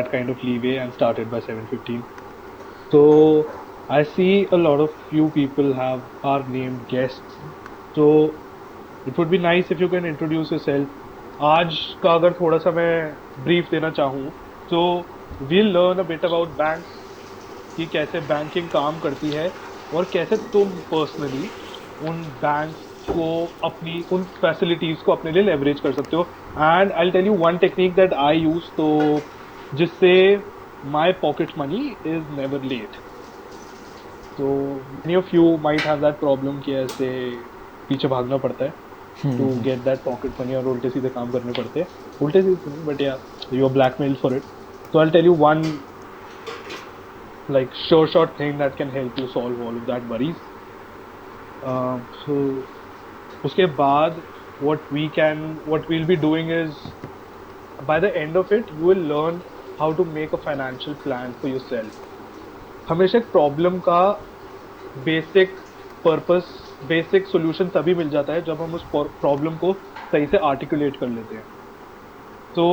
that kind of leeway and started by 7:15. So I see a lot of few people have are named guests. So it would be nice if you can introduce yourself. आज का अगर थोड़ा सा मैं brief देना चाहूँ, so we'll learn a bit about banks कि कैसे बैंकिंग काम करती है और कैसे तुम पर्सनली उन बैंक्स को अपनी उन फैसिलिटीज को अपने लिए लेवरेज कर सकते हो. And I tell you one technique that I use, तो जिससे my pocket money is never late. तो many of you might have that problem कि ऐसे पीछे भागना पड़ता है to get that pocket money और उल्टे सीधे काम करने पड़ते हैं. उल्टे सीधे बट या you are blackmail for it. So I'll tell you one like sure short thing that can help you solve all of that worries. So उसके बाद what we'll be doing is by the end of it you will learn how to make a financial plan for yourself. हमेशा एक problem का basic purpose basic solution तभी मिल जाता है जब हम उस प्रॉब्लम को सही से आर्टिकुलेट कर लेते हैं. तो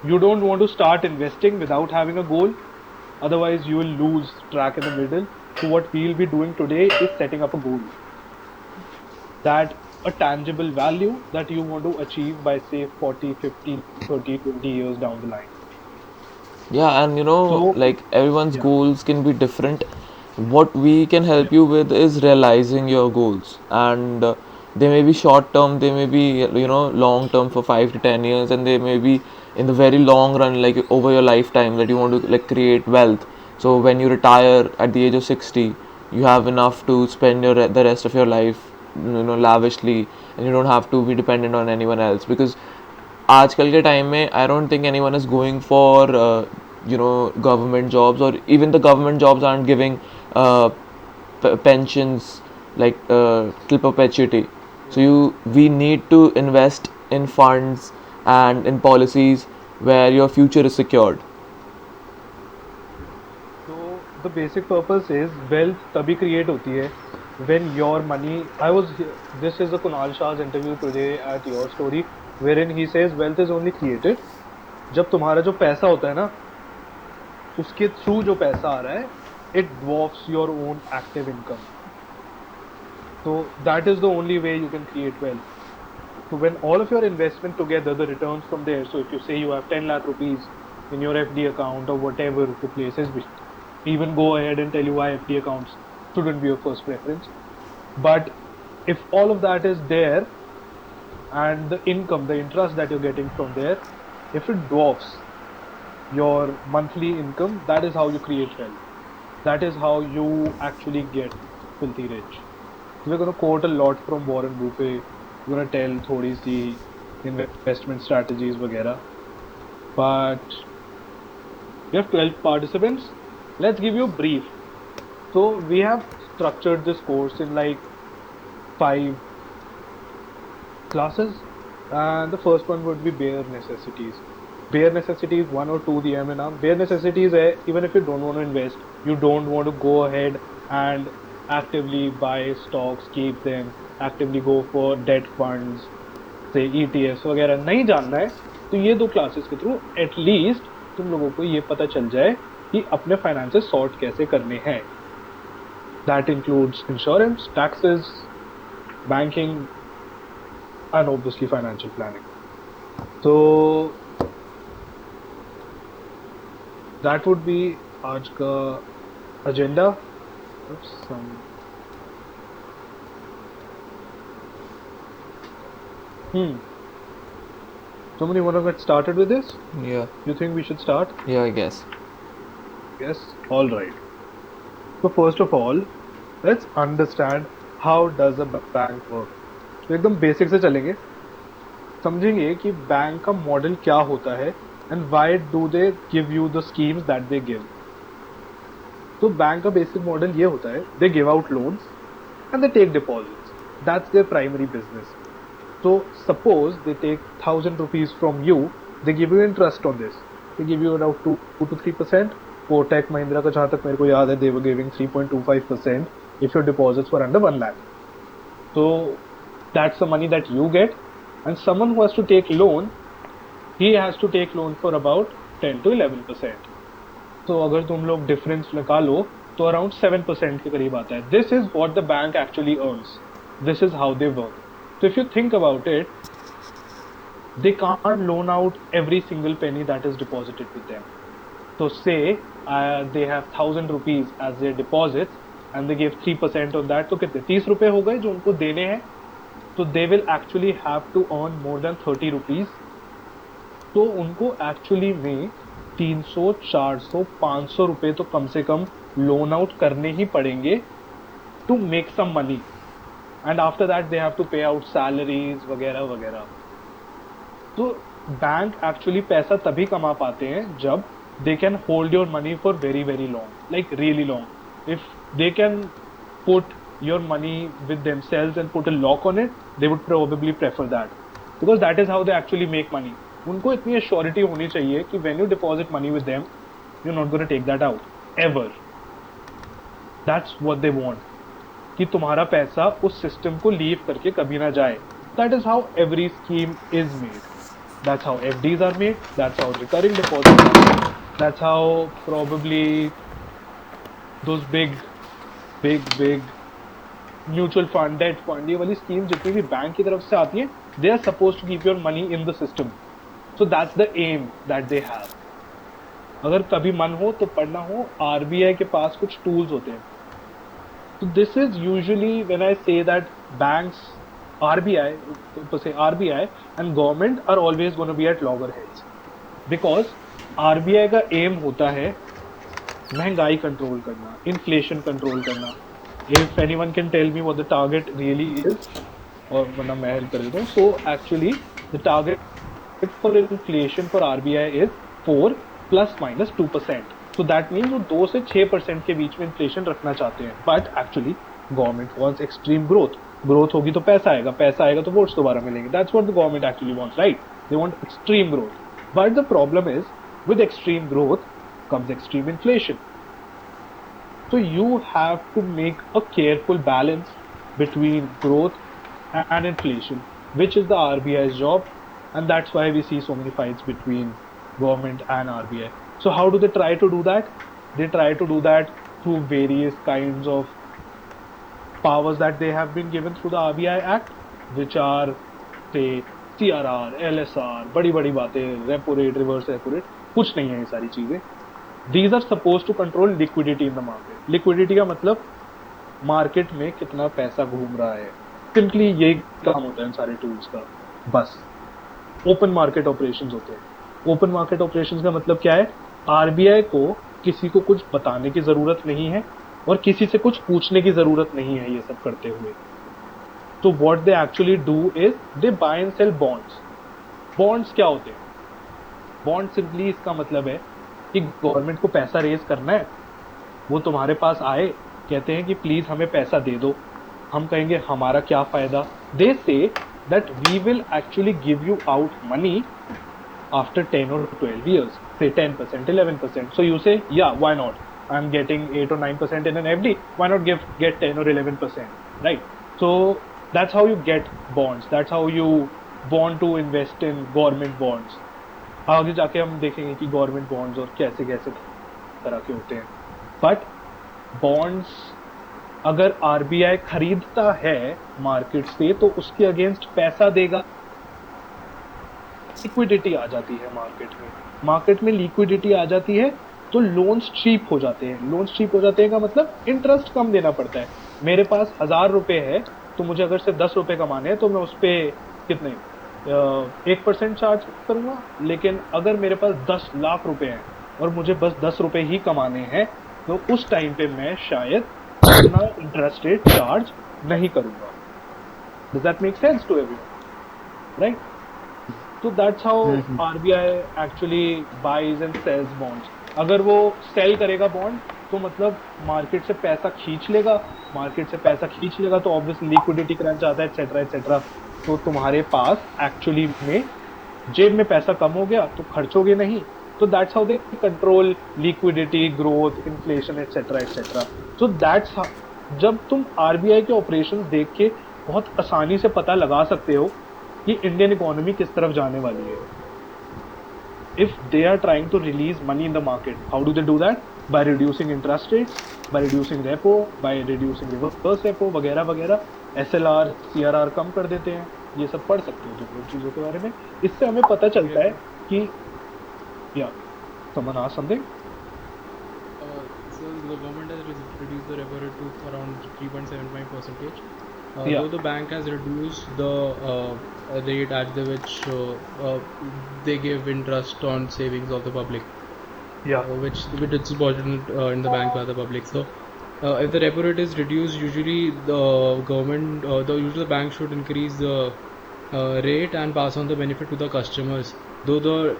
you don't want to start investing without having a goal, otherwise you will lose track in the middle. So what we'll be doing today is setting up a goal, that a tangible value that you want to achieve by say 40, 50, 30, 20 years down the line. Yeah, and So like everyone's yeah, goals can be different. What we can help you with is realizing your goals, and they may be short term, they may be long term for 5 to 10 years, and they may be in the very long run, like over your lifetime, that you want to like create wealth. So when you retire at the age of 60, you have enough to spend the rest of your life lavishly, and you don't have to be dependent on anyone else. Because आजकल के time में I don't think anyone is going for government jobs, or even the government jobs aren't giving pensions like till perpetuity. So we need to invest in funds and in policies where your future is secured. so the basic purpose is wealth तभी create होती है when your money. This is a Kunal Shah's interview today at Your Story, wherein he says wealth is only created जब तुम्हारा जो पैसा होता है ना, उसके थ्रू जो पैसा आ रहा है, it dwarfs your own active income. So that is the only way you can create wealth. So when all of your investment together, the returns from there, so if you say you have 10 lakh rupees in your FD account or whatever the places, which even go ahead and tell you why FD accounts shouldn't be your first preference. But if all of that is there and the income, the interest that you're getting from there, if it dwarfs your monthly income, that is how you create wealth. That is how you actually get filthy rich. We're going to quote a lot from Warren Buffett. We're going to tell थोड़ी सी investment strategies वगैरह. But we have 12 participants. Let's give you a brief. So we have structured this course in like 5 classes, and the first one would be bare necessities. Bare necessities 1 or 2 दिए हैं मैंने नाम. Bare necessities है even if you don't want to invest, you don't want to go ahead and actively buy stocks, keep them, actively go for debt funds, say ETFs वगैरह नहीं जानना है, तो ये 2 क्लासेस के थ्रू एटलीस्ट तुम लोगों को ये पता चल जाए कि अपने फाइनेंसेस सॉर्ट कैसे करने हैं. That includes insurance, taxes, banking, and obviously financial planning. So that would be आज का agenda. Somebody want to get started with this? Yeah. You think we should start? Yeah, I guess. Yes. All right. So first of all, let's understand how does a bank work. तो एकदम basic से चलेंगे, समझेंगे कि bank का model क्या होता है and why do they give you the schemes that they give. तो बैंक का बेसिक मॉडल ये होता है, they give out loans and they take deposits. That's their primary business. So suppose they take 1,000 rupees from you, they give you interest on this. They give you around 2 to 3%. Kotak Mahindra का जहाँ तक मेरे को याद है, they were giving 3.25% if your deposits were under 1 lakh. So that's the money that you get. And someone who has to take loan, he has to take loan for about 10 to 11%. तो अगर तुम लोग difference निकालो तो around 7% के करीब आता है. This is what the bank actually earns. This is how they work. So if you think about it, they can't loan out every single penny that is deposited with them. So say they have 1,000 rupees as their deposits and they give 3% on that. तो कितने 30 रुपए हो गए जो उनको देने हैं. तो they will actually have to earn more than 30 rupees. तो उनको एक्चुअली में 300, 400, 500 रुपए तो कम से कम लोन आउट करने ही पड़ेंगे to make some money. And after that they have to pay out salaries वगैरह वगैरह. तो बैंक एक्चुअली पैसा तभी कमा पाते हैं जब they can hold your money for very very long, like really long. If they can put your money with themselves and put a lock on it, they would probably prefer that, because that is how they actually make money. उनको इतनी surety होनी चाहिए कि when you deposit money with them, you're not going to take that out ever. That's what they want. कि तुम्हारा पैसा उस system को लीव करके कभी ना जाए. That is how every scheme is made. That's how FDs are made. That's how recurring deposits are made. That's how probably those big mutual fund, debt fund, ये वाली स्कीम जितनी भी बैंक की तरफ से आती है, they are supposed to keep your money in the system. So that's the aim that they have. अगर कभी मन हो तो पढ़ना हो, RBI के पास कुछ टूल्स होते हैं. So this is usually when I say that banks, RBI and government are always going to be at loggerheads, because RBI का aim होता है महंगाई कंट्रोल करना, इन्फ्लेशन कंट्रोल करना. If anyone can tell me what the target really is, और वरना मैं help कर देता हूँ. So actually the target for inflation for RBI is 4 plus minus 2%. So that means वो 2 से 6% के बीच में इन्फ्लेशन रखना चाहते हैं. But actually government wants extreme growth. Growth होगी तो पैसा आएगा, पैसा आएगा तो वोट्स दोबारा मिलेंगे. That's what the government actually wants, right? They want extreme growth. But the problem is, with extreme growth comes extreme inflation. So you have to make a careful balance between growth and inflation, which is the RBI's job, and that's why we see so many fights between government and RBI. So how do they try to do that? They try to do that through various kinds of powers that they have been given through the RBI Act, which are say CRR, LSR, बड़ी बड़ी बातें, repo rate, reverse repo rate, कुछ नहीं है ये सारी चीजें. These are supposed to control liquidity in the market. Liquidity का मतलब मार्केट में कितना पैसा घूम रहा है. सिंपली यही काम होता है इन सारे टूल्स का. बस ओपन मार्केट ऑपरेशंस होते हैं. ओपन मार्केट ऑपरेशंस का मतलब क्या है? आरबीआई को किसी को कुछ बताने की जरूरत नहीं है और किसी से कुछ पूछने की जरूरत नहीं है ये सब करते हुए. तो what they actually do is they buy and sell bonds. Bonds क्या होते हैं? बॉन्ड सिंपली इसका मतलब है कि गवर्नमेंट को पैसा रेज करना है, वो तुम्हारे पास आए, कहते हैं कि प्लीज हमें पैसा दे दो. हम कहेंगे हमारा क्या फायदा. They say that we will actually give you out money after 10 or 12 years, say 10%, 11%. So you say, yeah, why not? I'm getting 8 or 9% in an FD. Why not get 10 or 11%, right? So that's how you get bonds. That's how you want to invest in government bonds. आगे जाके हम देखेंगे कि government bonds और कैसे कैसे तरह के होते हैं. बट बॉन्ड्स अगर आरबीआई खरीदता है मार्केट से तो उसके अगेंस्ट पैसा देगा. लिक्विडिटी आ जाती है मार्केट में लिक्विडिटी आ जाती है तो लोन्स चीप हो जाते हैं. लोन्स चीप हो जाते हैं का मतलब इंटरेस्ट कम देना पड़ता है. मेरे पास 1000 रुपए है तो मुझे अगर सिर्फ 10 रुपए कमाने हैं तो मैं उस पर कितने 1% चार्ज करूंगा. लेकिन अगर मेरे पास 10 लाख रुपए हैं और मुझे बस 10 रुपए ही कमाने हैं तो उस टाइम पे मैं शायद उतना इंटरेस्ट रेट चार्ज नहीं करूंगा. Does that make sense to everyone, right? So that's how RBI actually buys and sells bonds. अगर वो सेल करेगा बॉन्ड तो मतलब मार्केट से पैसा खींच लेगा. मार्केट से पैसा खींच लेगा तो ऑब्वियसली लिक्विडिटी क्रंच आता है, एटसेट्रा एटसेट्रा. तो तुम्हारे पास एक्चुअली में जेब में पैसा कम हो गया तो खर्चोगे नहीं. तो that's how they control liquidity, growth, inflation etcetera etcetera. So that's जब तुम आरबीआई के ऑपरेशंस देख के बहुत आसानी से पता लगा सकते हो कि इंडियन इकोनॉमी किस तरफ जाने वाली है. if they are trying to release money in the market, how do they do that? By reducing interest rates, by reducing repo, by reducing reverse repo वगैरह वगैरह, SLR, CRR कम कर देते हैं. ये सब पढ़ सकते हो तुम लोग चीज़ों के बारे में. इससे हमें पता चलता है कि yeah, someone asked something. So the government has reduced the repo rate to around 3.75%. Yeah. Though the bank has reduced the rate at which they give interest on savings of the public, Yeah. which is deposited in the bank by the public. So if the repo rate is reduced, usually the government, usually the bank should increase the rate and pass on the benefit to the customers. Though the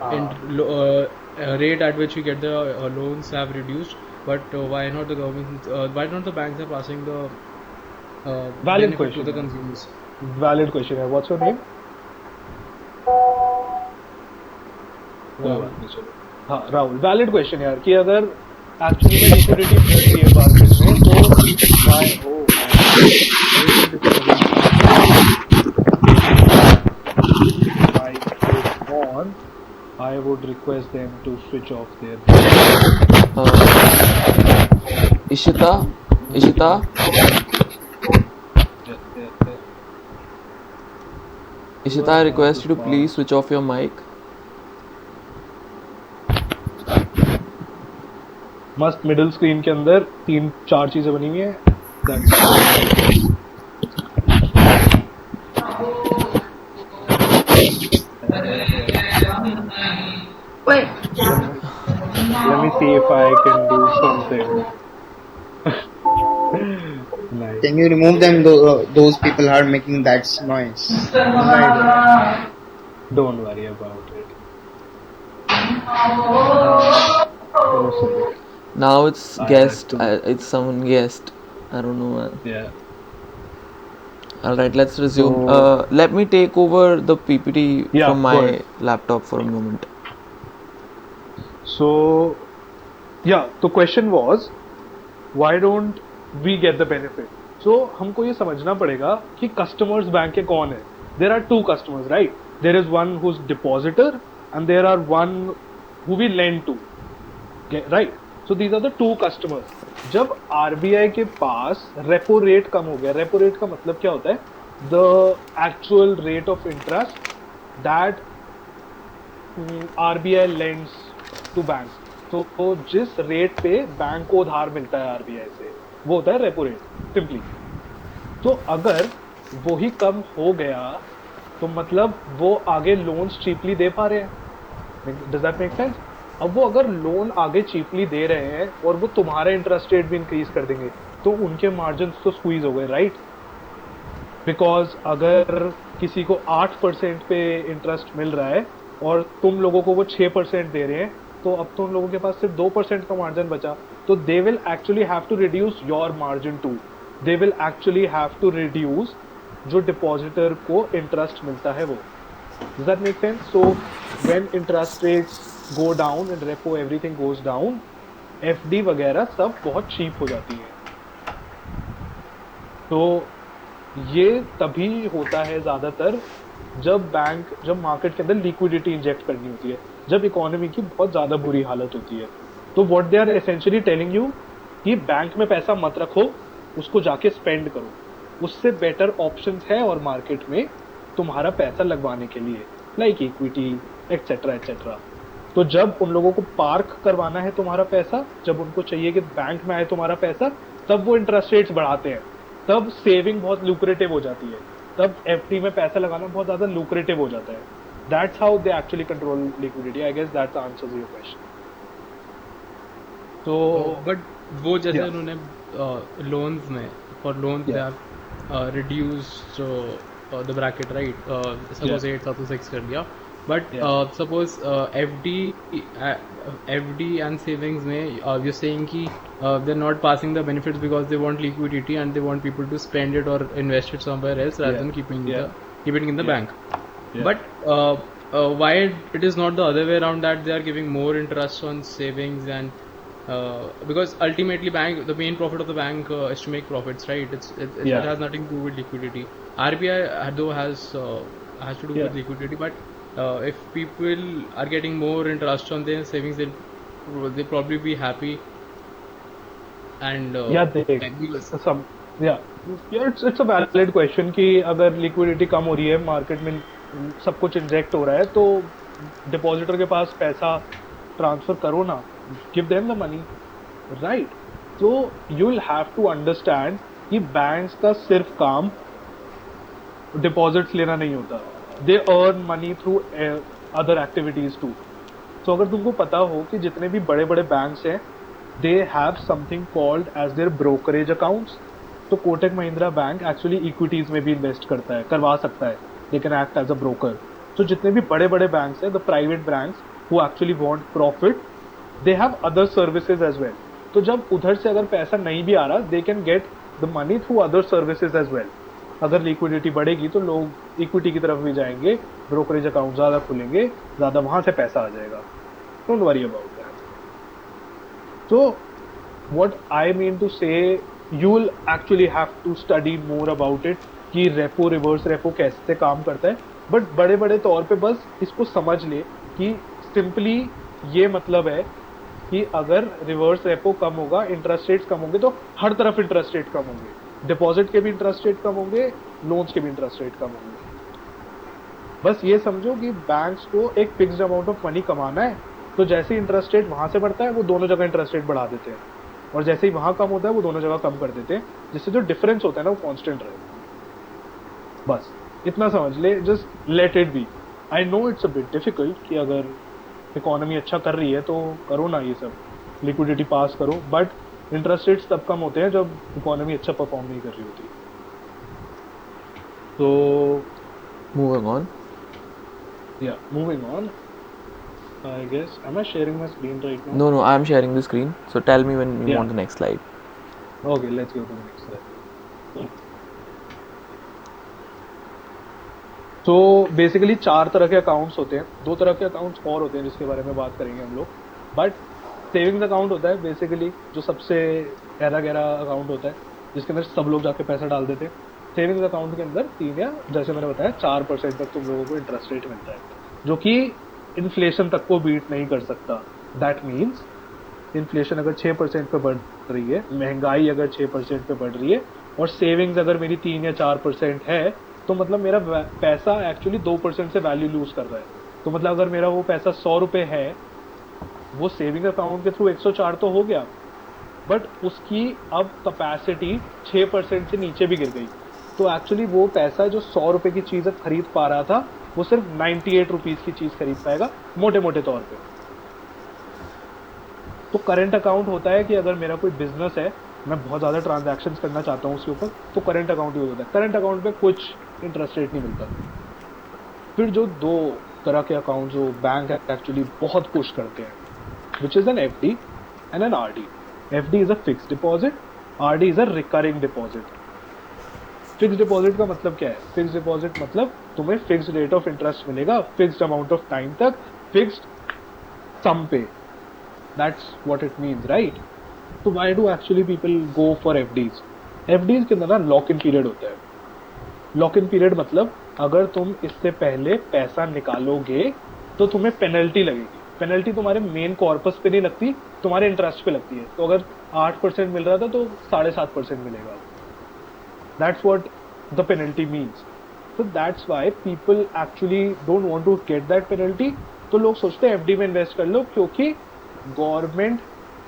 rate at which we get the loans have reduced, but why not the government? Why not the banks are passing the Valid benefit question. to the consumers? Valid question है. What's your name? Rahul. हाँ Rahul. Valid question यार कि अगर actually में liquidity बढ़ रही है market में तो why I would request them to switch off their. Ishita, Yes, yes, yes. Ishita, I request you to please switch off your mic. मस्त मिडिल स्क्रीन के अंदर 3-4 चीजें बनी हुई हैं. That's- Wait. Let me see if I can do something. Nice. Can you remove them? Those people are making that noise. Don't worry about it. Now it's I guest. had It's someone guest. I don't know, man. Yeah. All right, let's resume. So- Let me take over the PPT Yeah, from go my ahead. laptop for a moment. So, yeah, the question was, why don't we get the benefit? So, हमको ये समझना पड़ेगा कि customers bank के कौन है. There are two customers, right? There is one who's depositor and there are one who we lend to. Okay, right? So these are the two customers. जब RBI के पास रेपो रेट कम हो गया, repo rate का मतलब क्या होता है? The actual rate of interest that RBI lends to banks. तो जिस रेट पे बैंक को उधार मिलता है RBI से, वो होता है रेपो रेट, सिंपली. तो अगर वो ही कम हो गया, तो मतलब वो आगे लोन्स चीपली दे पा रहे हैं. Does that make sense? अब वो अगर लोन आगे चीपली दे रहे हैं और वो तुम्हारा इंटरेस्ट रेट भी इंक्रीज कर देंगे, तो उनके मार्जिन तो स्क्वीज हो गए, राइट? बिकॉज अगर किसी को 8% पे इंटरेस्ट मिल रहा है और तुम लोगों को वो 6% दे रहे हैं, तो अब तो उन लोगों के पास सिर्फ 2% का मार्जिन बचा. तो they will actually have to reduce your margin too. They will actually have to reduce जो डिपॉजिटर को इंटरेस्ट मिलता है वो. Does that make sense? So when interest rates go down and repo everything goes down, FD वगैरह सब बहुत cheap हो जाती है. तो ये तभी होता है ज़्यादातर जब मार्केट के अंदर लिक्विडिटी इंजेक्ट करनी होती है, जब इकोनॉमी की बहुत ज़्यादा बुरी हालत होती है. तो what they are essentially telling you कि बैंक में पैसा मत रखो, उसको जाके स्पेंड करो. उससे बेटर ऑप्शंस है और मार्केट में तुम्हारा पैसा लगवाने के लिए, लाइक इक्विटी एक्सेट्रा एक्सेट्रा. तो जब उन लोगों को पार्क करवाना है तुम्हारा पैसा, जब उनको चाहिए कि बैंक में आए तुम्हारा पैसा, तब वो इंटरेस्ट रेट्स बढ़ाते हैं. तब सेविंग बहुत लुक्रेटिव हो जाती है, तब एफडी में पैसा लगाना बहुत ज्यादा लुक्रेटिव हो जाता है. That's how they actually control liquidity. I guess that answers your question. तो बट वो जैसे Yeah. उन्होंने लोन्स में for loans they Yeah. Have reduced the bracket, right? Suppose 8 था तो 6 कर दिया. But Yeah. Suppose FD and savings में यू सेइंग कि they are not passing the benefits because they want liquidity and they want people to spend it और invest it somewhere else rather than keeping it in the bank. Yeah. But why it is not the other way around, that they are giving more interest on savings? And because ultimately the main profit of the bank is to make profits, right? It Yeah. has nothing to do with liquidity. RBI though has to do Yeah. with liquidity, but if people are getting more interest on their savings, they'll probably be happy and या देख fabulous. some या it's a valid question कि अगर liquidity कम हो रही है market में, सब कुछ इंजेक्ट हो रहा है, तो डिपॉजिटर के पास पैसा ट्रांसफर करो ना, give them the money, right? तो you will have to understand कि बैंक्स का सिर्फ काम डिपॉजिट्स लेना नहीं होता, they earn money through other activities too. तो अगर तुमको पता हो कि जितने भी बड़े बड़े बैंक्स हैं, they have something called as their brokerage accounts. तो Kotak Mahindra bank actually equities में भी इन्वेस्ट करता है, करवा सकता है, they can act as a broker. तो जितने भी बड़े बड़े बैंक्स हैं, the private banks who actually want profit, they have other services as well. तो जब उधर से अगर पैसा नहीं भी आ रहा, they can get the money through other services as well. अगर लिक्विडिटी बढ़ेगी तो लोग इक्विटी की तरफ भी जाएंगे, ब्रोकरेज अकाउंट ज्यादा खुलेंगे, ज्यादा वहां से पैसा आ जाएगा. Don't worry about that. So what I mean to say, you will actually have to study more about it कि रेपो रिवर्स रेपो कैसे काम करता है. बट बड़े बड़े तौर पे बस इसको समझ ले कि सिंपली ये मतलब है कि अगर रिवर्स रेपो कम होगा, इंटरेस्ट रेट्स कम होंगे, तो हर तरफ इंटरेस्ट रेट कम होंगे. डिपॉजिट के भी इंटरेस्ट रेट कम होंगे, लोन्स के भी इंटरेस्ट रेट कम होंगे. बस ये समझो कि बैंक्स को एक फिक्स्ड अमाउंट ऑफ मनी कमाना है, तो जैसे ही इंटरेस्ट रेट वहां से बढ़ता है, वो दोनों जगह इंटरेस्ट रेट बढ़ा देते हैं, और जैसे ही वहां कम होता है, वो दोनों जगह कम कर देते हैं, जिससे जो डिफरेंस होता है ना, वो कांस्टेंट रहे. बस इतना समझ ले, just let it be. I know it's a bit difficult कि अगर इकोनॉमी अच्छा कर रही है तो करो ना ये सब, लिक्विडिटी पास करो, बट इंटरेस्ट रेट्स तब कम होते हैं जब इकोनॉमी अच्छा परफॉर्म नहीं कर रही होती. तो Moving on. yeah, moving on. I guess, am I sharing my screen right now? No, I'm sharing the screen. So tell me when you Yeah. want the next slide. Okay, let's go to the next slide. तो basically 4 तरह के accounts होते हैं, 2 तरह के accounts और होते हैं जिसके बारे में बात करेंगे हम लोग. बट सेविंग्स अकाउंट होता है बेसिकली जो सबसे गहरा गहरा अकाउंट होता है, जिसके अंदर सब लोग जाके पैसा डाल देते हैं. सेविंग्स अकाउंट के अंदर 3 या जैसे मैंने बताया 4% तक तुम लोगों को इंटरेस्ट रेट मिलता है, जो कि इन्फ्लेशन तक को बीट नहीं कर सकता. दैट मीन्स इन्फ्लेशन अगर 6% पे बढ़ रही है, महंगाई अगर 6% पे बढ़ रही है, और सेविंग्स अगर मेरी 3 या 4% है, तो मतलब मेरा पैसा एक्चुअली 2% से वैल्यू लूज कर रहा है. तो मतलब अगर मेरा वो पैसा 100 रुपये है, वो सेविंग अकाउंट के थ्रू 104 तो हो गया, बट उसकी अब कैपेसिटी 6% से नीचे भी गिर गई. तो एक्चुअली वो पैसा जो 100 रुपये की चीज़ खरीद पा रहा था, वो सिर्फ 98 रुपीज़ की चीज़ खरीद पाएगा मोटे मोटे तौर पे. तो करंट अकाउंट होता है कि अगर मेरा कोई बिजनेस है, मैं बहुत ज़्यादा ट्रांजैक्शंस करना चाहता हूँ उसके ऊपर, तो करंट अकाउंट यूज होता है. करंट अकाउंट पे कुछ इंटरेस्ट रेट नहीं मिलता. फिर जो 2 तरह के अकाउंट जो बैंक एक्चुअली बहुत पुश करते हैं, which is an FD and an RD. FD is a fixed deposit, RD is a recurring deposit. Fixed deposit का मतलब क्या है? फिक्स्ड डिपॉजिट मतलब तुम्हें फिक्स्ड रेट ऑफ इंटरेस्ट मिलेगा फिक्स्ड अमाउंट ऑफ टाइम तक, फिक्स्ड सम पे. That's what it means, right? तो why do actually people go for FDs? FDs के अंदर ना लॉक इन पीरियड होता है. लॉक इन पीरियड मतलब अगर तुम इससे पहले पैसा निकालोगे तो तुम्हें पेनल्टी लगेगी. पेनल्टी तुम्हारे मेन कॉर्पस पे नहीं लगती, तुम्हारे इंटरेस्ट पे लगती है. तो अगर 8% मिल रहा था तो 7.5% मिलेगा. That's what the penalty means. So that's why people actually don't want to get that penalty. तो लोग सोचते हैं FD में इन्वेस्ट कर लो, क्योंकि गवर्नमेंट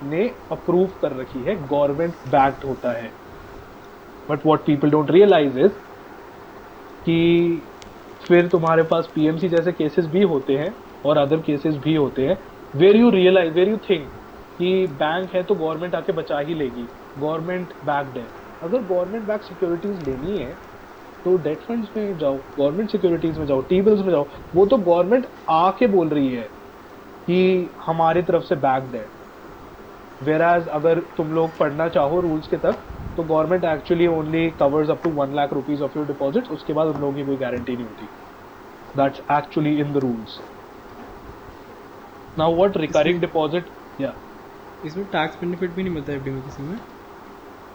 ने अप्रूव कर रखी है, गवर्नमेंट बैक्ड होता है. But what people don't realise is कि फिर तुम्हारे पास PMC जैसे केसेस भी होते हैं और अदर केसेस भी होते हैं, वेर यू थिंक कि बैंक है तो गवर्नमेंट आके बचा ही लेगी, गवर्नमेंट बैक्ड है. अगर गवर्नमेंट बैक सिक्योरिटीज लेनी है तो डेट फंड्स में जाओ, गवर्नमेंट सिक्योरिटीज में जाओ, T-bills में जाओ. वो तो गवर्नमेंट आके बोल रही है कि हमारी तरफ से बैक्ड है. वेराज अगर तुम लोग पढ़ना चाहो रूल्स के तक, तो government actually only covers up to 1 lakh rupees of your deposit. उसके बाद उन लोगों की कोई गारंटी नहीं होती. That's actually in the rules. Now what recurring deposit, या इसमें टैक्स बेनिफिट भी नहीं मिलता FD में किसी में?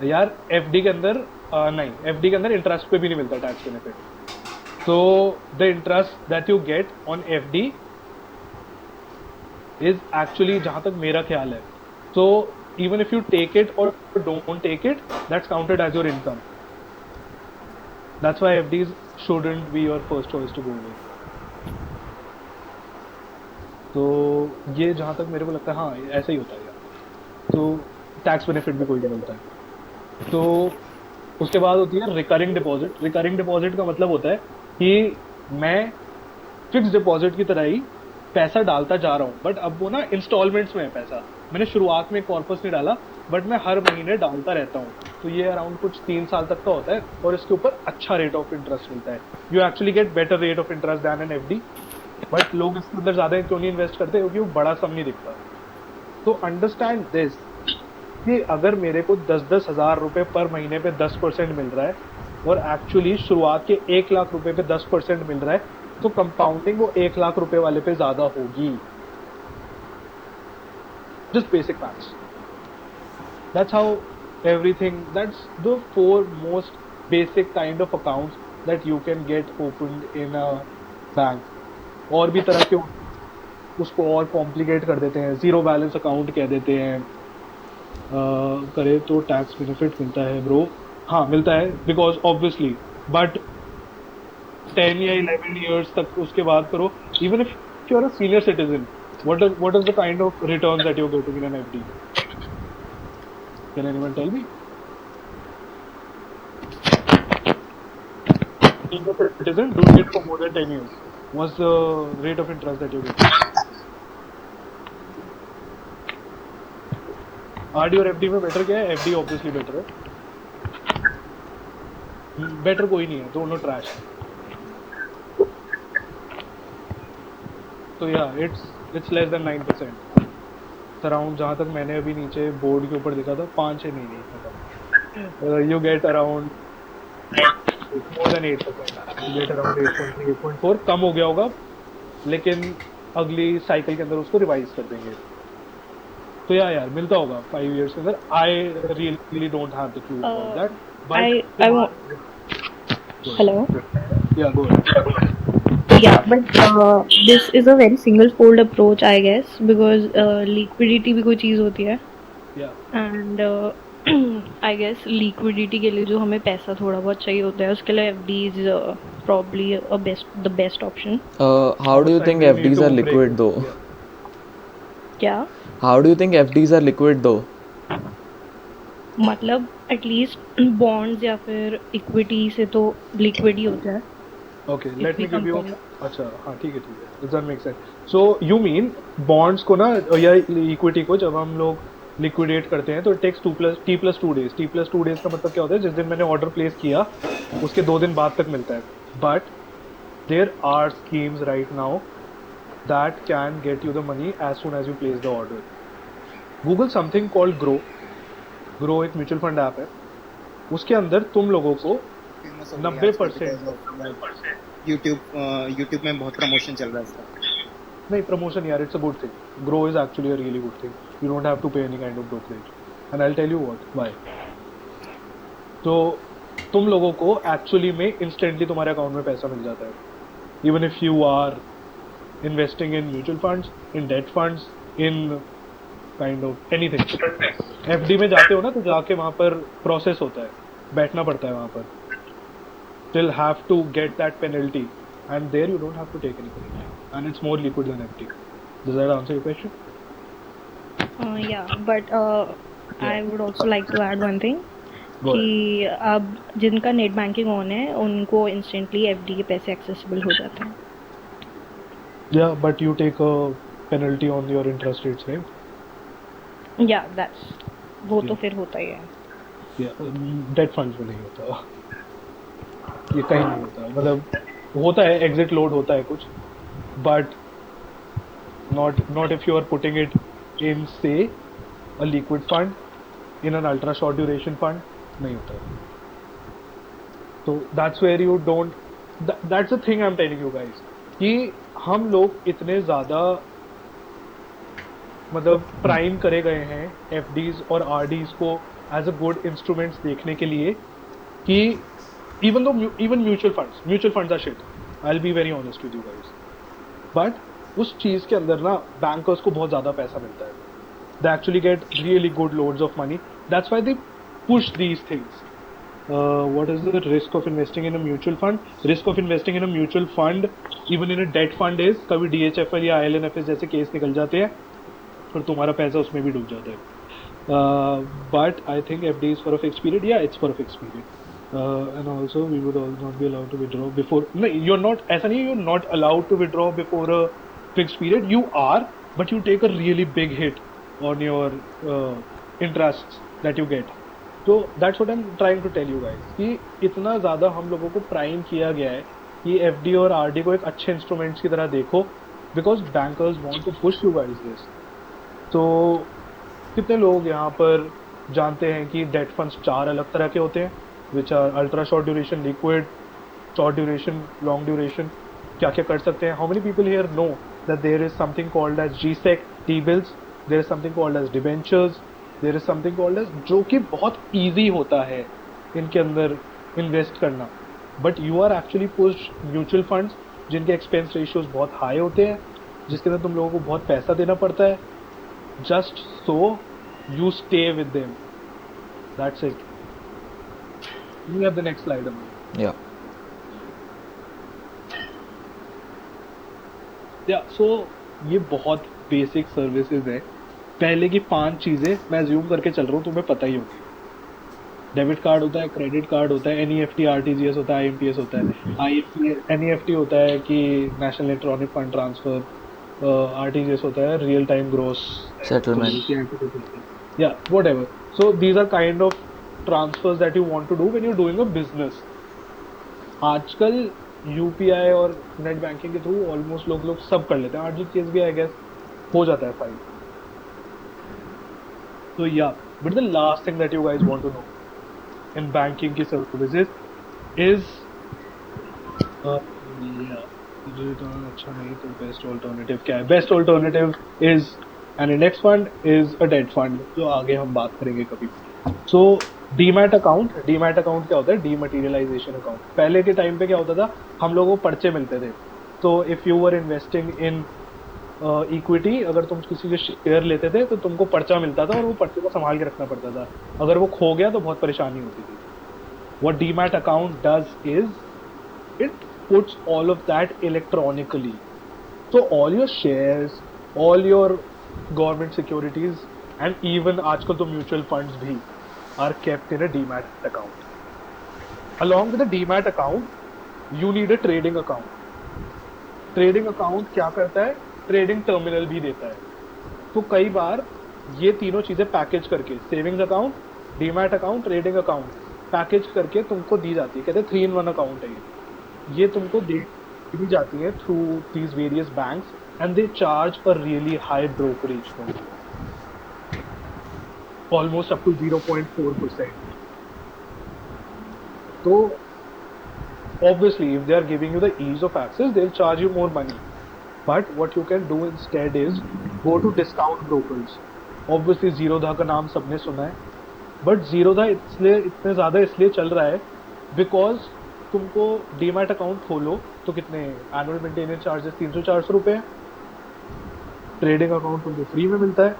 यार FD के अंदर नहीं, FD के अंदर इंटरेस्ट पे भी नहीं मिलता tax benefit. So the interest that you get on FD is actually, जहाँ तक मेरा ख्याल है, so even if you take it or don't take it, that's counted as your income. That's why FDs shouldn't be your first choice to go with. तो ये जहाँ तक मेरे को लगता है, हाँ ऐसा ही होता है यार. तो टैक्स बेनिफिट भी कोई नहीं मिलता है. तो उसके बाद होती है रिकरिंग डिपॉजिट. रिकरिंग डिपॉजिट का मतलब होता है कि मैं फिक्स डिपॉजिट की तरह ही पैसा डालता जा रहा हूँ, बट अब वो ना इंस्टॉलमेंट्स में है पैसा. मैंने शुरुआत में कॉर्पस नहीं डाला, बट मैं हर महीने डालता रहता हूँ. तो ये अराउंड कुछ 3 साल तक का होता है और इसके ऊपर अच्छा रेट ऑफ इंटरेस्ट मिलता है. You actually get better rate of interest than an FD. But लोग इसके अंदर ज़्यादा क्यों नहीं इन्वेस्ट करते? क्योंकि वो बड़ा सम नहीं दिखता. तो अंडरस्टैंड दिस कि अगर मेरे को 10-10 हज़ार रुपये पर महीने पे 10% मिल रहा है और एक्चुअली शुरुआत के 1 लाख रुपए पे 10% मिल रहा है, तो कंपाउंडिंग वो 1 लाख रुपए वाले पे ज़्यादा होगी. Just basic maths. That's how everything, that's the 4 most basic kind of accounts that you can get opened in a bank. और भी तरह के उसको और कॉम्प्लिकेट कर देते हैं, जीरो बैलेंस अकाउंट कह देते हैं. करे तो टैक्स बेनिफिट मिलता है ब्रो. हाँ मिलता है, बिकॉज ऑब्वियसली, बट 10 या 11 years तक उसके बाद करो. Even if you are a senior citizen, what is the kind of returns that you're getting in an FD? Can anyone tell me? Senior citizen doing it for more than 10 years. What's the rate of interest that you get? RD और FD में better क्या है? FD obviously better है. Better कोई नहीं है, दोनों trash है. तो या it's less than 9%. अराउंड जहाँ तक मैंने अभी नीचे बोर्ड के ऊपर देखा था, 5-6 नहीं. You get around more than 8%. You get around 8.3, 8.4. कम हो गया होगा, लेकिन अगली साइकिल के अंदर उसको रिवाइज कर देंगे. तो यार मिलता होगा 5 years के अंदर. I really don't have the clue about that. Hello. Yeah, go ahead. Yeah, but this is a very single fold approach, I guess, because liquidity भी कोई चीज़ होती है. Yeah. And I guess liquidity के लिए जो हमें पैसा थोड़ा बहुत चाहिए होता है, उसके लिए FD is probably the best option. How do you think Sometimes we need FDs to are break. liquid though? Yeah. क्या? How do you think FDs are liquid though? मतलब एटलीस्ट बॉन्ड्स या फिर इक्विटी से तो liquid ही होता है. Okay, let we me give you. compare. अच्छा हाँ ठीक है. Does that make sense? So you mean bonds को ना या equity को जब हम लोग liquidate करते हैं तो it takes T+2 days. T+2 days का मतलब क्या होता है? जिस दिन मैंने order place किया उसके 2 दिन बाद तक मिलता है. But there are schemes right now that can get you the money as soon as you place the order. Google something called Grow. Grow एक म्यूचुअल फंड ऐप है. उसके अंदर तुम लोगों को Famous हो गई 90% आजकल YouTube में बहुत प्रमोशन चल रहा है इसका. नहीं प्रमोशन यार, it's a good thing. Groww is actually a really good thing. You don't have to pay any kind of brokerage and I will tell you what why. तो तुम लोगों को एक्चुअली में इंस्टेंटली तुम्हारे अकाउंट में पैसा मिल जाता है. Even if you are investing in mutual funds, in debt funds, in kind of anything. FD में जाते हो ना तो जाके वहाँ पर प्रोसेस होता है, बैठना पड़ता है वहाँ पर. Still have to get that penalty, and there you don't have to take anything, and it's more liquid than FD. Does that answer your question? Yeah, but I would also like to add one thing. Go ahead. कि अब जिनका net banking on है उनको instantly FD के पैसे accessible हो जाते हैं. Yeah, but you take a penalty on your interest rates, right? Yeah, that's वो तो Yeah. फिर होता ही है. Yeah, debt funds में नहीं होता. ये कहीं नहीं होता. मतलब होता है, एग्जिट लोड होता है कुछ, but not if you are putting it in say a liquid fund, in an ultra short duration fund, नहीं होता है. तो that's where you don't. That's the thing I'm telling you guys, कि हम लोग इतने ज़्यादा मतलब प्राइम करे गए हैं FDs और RDs को एज अ गुड इंस्ट्रूमेंट्स देखने के लिए, कि even mutual funds are shit. I will be very honest with you guys. But उस चीज़ के अंदर ना बैंकर्स को बहुत ज़्यादा पैसा मिलता है. They actually get really good loads of money. That's why they push these things. What is the risk of investing in a mutual fund? Risk of investing in a mutual fund, even in a debt fund, is कभी DHFL या IL&FS जैसे case निकल जाते हैं और तुम्हारा पैसा उसमें भी डूब जाता है. But I think FD is for a fixed period. Yeah, it's for a fixed period. And also we would all not be allowed to withdraw before. No, you're not. ऐसा नहीं है, you're not allowed to withdraw before a fixed period. You are, but you take a really big hit on your interests that you get. So that's what I'm trying to tell you guys कि इतना ज़्यादा हम लोगों को prime किया गया है कि FD और RD को एक अच्छे इंस्ट्रूमेंट्स की तरह देखो, because bankers want to push you guys this. तो कितने लोग यहाँ पर जानते हैं कि डेट फंड्स 4 अलग तरह के होते हैं, which are ultra short duration, liquid, short duration, long duration. क्या क्या कर सकते हैं? How many people here know that there is something called as GSEC, T-bills, there is something called as debentures, there is something called as, जो कि बहुत easy होता है इनके अंदर इन्वेस्ट करना. But you are actually pushed mutual funds जिनके expense ratios बहुत हाई होते हैं, जिसके अंदर तुम लोगों को बहुत पैसा देना पड़ता है, just so you stay with them. That's it. You have the next slide. Yeah. सो ये बहुत बेसिक सर्विसेज है. पहले की 5 चीज़ें मैं ज्यूम करके चल रहा हूँ, तुम्हें पता ही होगी. डेबिट कार्ड होता है, क्रेडिट कार्ड होता है, NEFT RTGS होता है, IMPS होता है. NEFT होता है कि national electronic fund transfer. RTGS होता है रियल टाइम ग्रोस Settlement. या whatever. So these are kind of transfers that you want to do when you're doing a business. आजकल UPI और नेट बैंकिंग के थ्रू ऑलमोस्ट लोग सब कर लेते हैं. RTGS भी आई गेस हो जाता है fine. So yeah, but the last thing that you guys want to know in banking की services is अच्छा नहीं तो best alternative क्या है? Best alternative is an index fund, is a debt fund, जो आगे हम बात करेंगे कभी. So डीमैट अकाउंट क्या होता है? Dematerialisation account. पहले के टाइम पे क्या होता था, हम लोगों को पर्चे मिलते थे. तो if you were investing in equity, अगर तुम किसी के शेयर लेते थे तो तुमको पर्चा मिलता था और वो पर्चे को संभाल के रखना पड़ता था. अगर वो खो गया तो बहुत परेशानी होती थी. What demat account does is it puts all of that electronically. तो all your shares, all your government securities and even आजकल तो म्यूचुअल फंड्स भी are kept in a demat account. Along with the demat account, you need a trading account. Trading account क्या करता है? Trading terminal भी देता है. तो कई बार ये तीनों चीज़ें पैकेज करके, savings account, demat account, trading account, package करके तुमको दी जाती है. कहते हैं 3-in-1 अकाउंट है ये तुमको दी जाती है through these various banks and they charge a really high brokerage for you. Almost up to 0.4%. So obviously if they are giving you the ease of access, they'll charge you more money. But what you can do instead is go to discount brokers. Obviously Zerodha का नाम सबने सुना है, but Zerodha इतने ज़्यादा इसलिए चल रहा है because तुमको डीमैट अकाउंट खोलो तो कितने एनुअल मेंटेनेंस चार्जेस 300-400 रुपये हैं. ट्रेडिंग अकाउंट तुमको फ्री में मिलता है.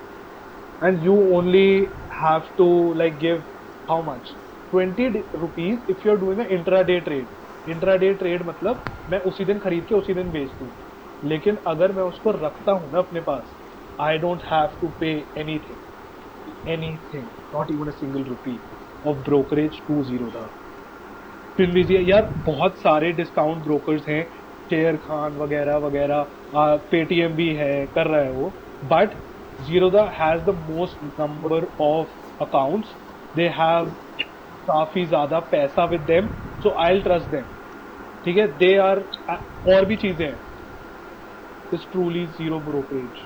And you only have to like give how much? 20 rupees if you are doing an intraday trade. Intraday trade मतलब मैं उसी दिन खरीद के उसी दिन बेच दूँ. लेकिन अगर मैं उसको रखता हूँ ना अपने पास, I don't have to pay anything, not even a single rupee of brokerage to Zerodha. सुन लीजिए यार, बहुत सारे डिस्काउंट ब्रोकर्स हैं, शेयर खान वगैरह वगैरह, पेटीएम भी है, कर रहा है वो. But Zerodha has the most number of accounts. They have काफ़ी ज़्यादा पैसा with them, so I'll trust them. ठीक है, they are और भी चीज़ें हैं. It's truly zero brokerage.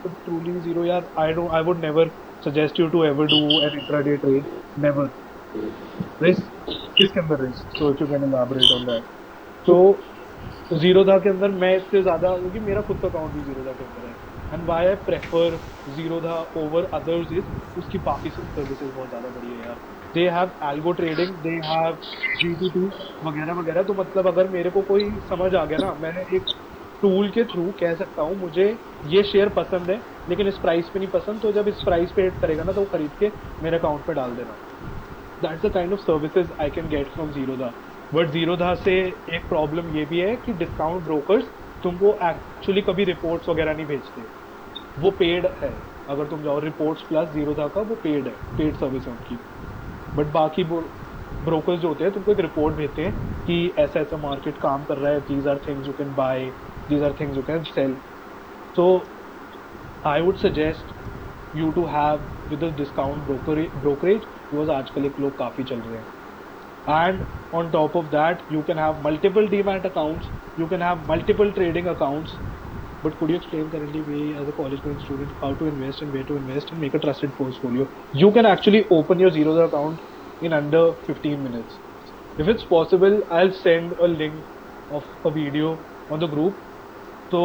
It's truly zero यार. I would never suggest you to ever do an intraday trade. Never. Risk किसके अंदर risk? So if you can elaborate on that. So Zerodha के अंदर मैं इससे ज़्यादा, क्योंकि मेरा खुद का अकाउंट भी Zerodha के अंदर है. And why I prefer Zerodha over others is उसकी बाकी सर्विसेज बहुत ज़्यादा बढ़िया है यार. They have algo trading, they have GTP वगैरह वगैरह. तो मतलब अगर मेरे को कोई समझ आ गया ना, मैं एक टूल के थ्रू कह सकता हूँ मुझे ये शेयर पसंद है लेकिन इस प्राइस पे नहीं पसंद, तो जब इस प्राइस पे हिट करेगा ना तो वो खरीद के मेरे अकाउंट पे डाल देना. That's the kind of services I can get from Zerodha. But Zerodha से एक प्रॉब्लम ये भी है कि डिस्काउंट ब्रोकर्स तुमको एक्चुअली कभी रिपोर्ट्स वगैरह नहीं भेजते. वो पेड है, अगर तुम जाओ रिपोर्ट्स प्लस जीरोधा का वो पेड है, पेड सर्विस है उनकी. बट बाकी ब्रोकर्स जो होते हैं तुमको एक रिपोर्ट भेजते हैं कि ऐसा ऐसा मार्केट काम कर रहा है, these are things you can buy, these are things you can sell. So I would suggest you to have with the discount brokerage because आजकल एक लोग काफ़ी चल रहे हैं. And on top of that you can have multiple demat accounts, you can have multiple trading accounts. But could you explain currently we as a college going student how to invest and where to invest and make a trusted portfolio? You can actually open your Zerodha account in under 15 minutes. If it's possible, I'll send a link of a video on the group. तो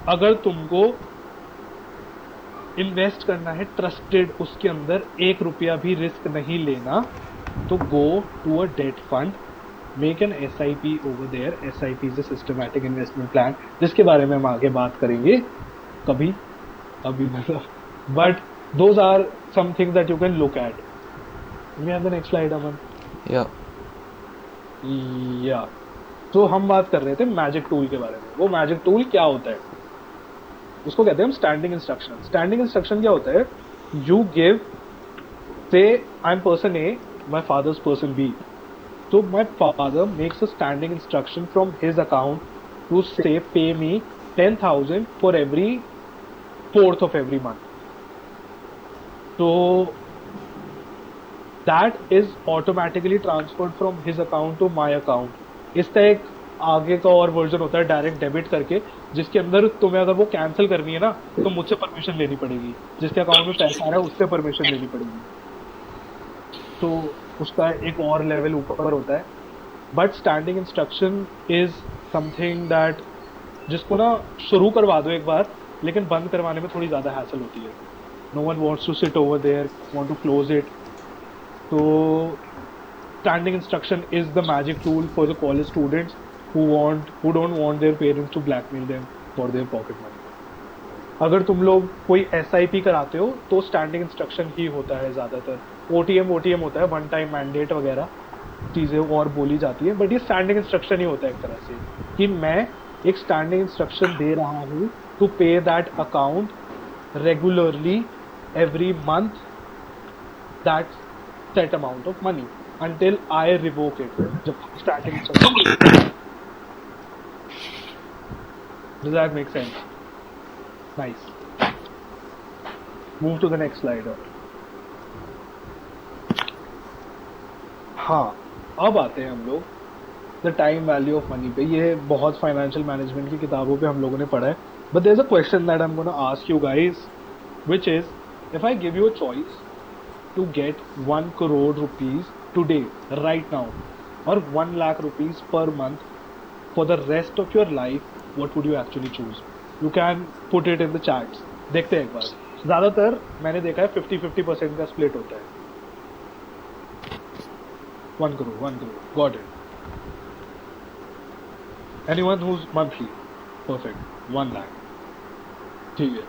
अगर तुमको invest करना है trusted, उसके अंदर 1 रुपया भी risk नहीं लेना, तो go to a debt fund, make an SIP over there. SIP is a systematic investment plan जिसके बारे में हम आगे बात करेंगे कभी मतलब. But those are some things that you can look at. We have the next slide Aman. या तो हम बात कर रहे थे मैजिक टूल के बारे में. वो मैजिक टूल क्या होता है उसको कहते हैं हम स्टैंडिंग इंस्ट्रक्शन. स्टैंडिंग इंस्ट्रक्शन क्या होता है? You give, say I am person A, my father's person B. तो my father makes a standing instruction from his account to say pay me 10,000 for every 4th of every month. So that is automatically transferred from his account to my account. इसका एक आगे का और version होता है direct debit करके, जिसके अंदर तुम्हें अगर वो कैंसिल करनी है ना तो मुझसे परमिशन लेनी पड़ेगी. जिसके अकाउंट में पैसा आ रहा है उससे परमिशन लेनी पड़ेगी. तो उसका एक और लेवल ऊपर होता है. But standing instruction is something that जिसको ना शुरू करवा दो एक बार, लेकिन बंद करवाने में थोड़ी ज़्यादा हैसल होती है. No one wants to sit over there, want to close it. तो standing instruction is the magic tool for the college students who don't want their parents to blackmail them for their pocket money. अगर तुम लोग कोई SIP कराते हो तो standing instruction ही होता है ज़्यादातर. OTM होता है, वन टाइम मैंडेट वगैरह चीज़ें और बोली जाती है, बट ये standing instruction ही होता है एक तरह से कि मैं एक standing instruction दे रहा हूँ to pay that account regularly every month that set amount of money until I revoke it. जब starting instruction. Does that make sense? Nice. Move to the next slide. हाँ, अब आते हैं हम लोग the time value of money पे. ये बहुत फाइनेंशियल मैनेजमेंट की किताबों पे हम लोगों ने पढ़ा है. But there is a question that I am gonna ask you guys, which is if I give you a choice to get 1 crore rupees today, right now, or 1 lakh rupees per month for the rest of your life, what would you actually choose? You can put it in the chats. देखते हैं एक बार. ज़्यादातर मैंने देखा है 50-50% का split होता है. 1 crore, got it. Anyone who's monthly, perfect. 1 lakh, ठीक है.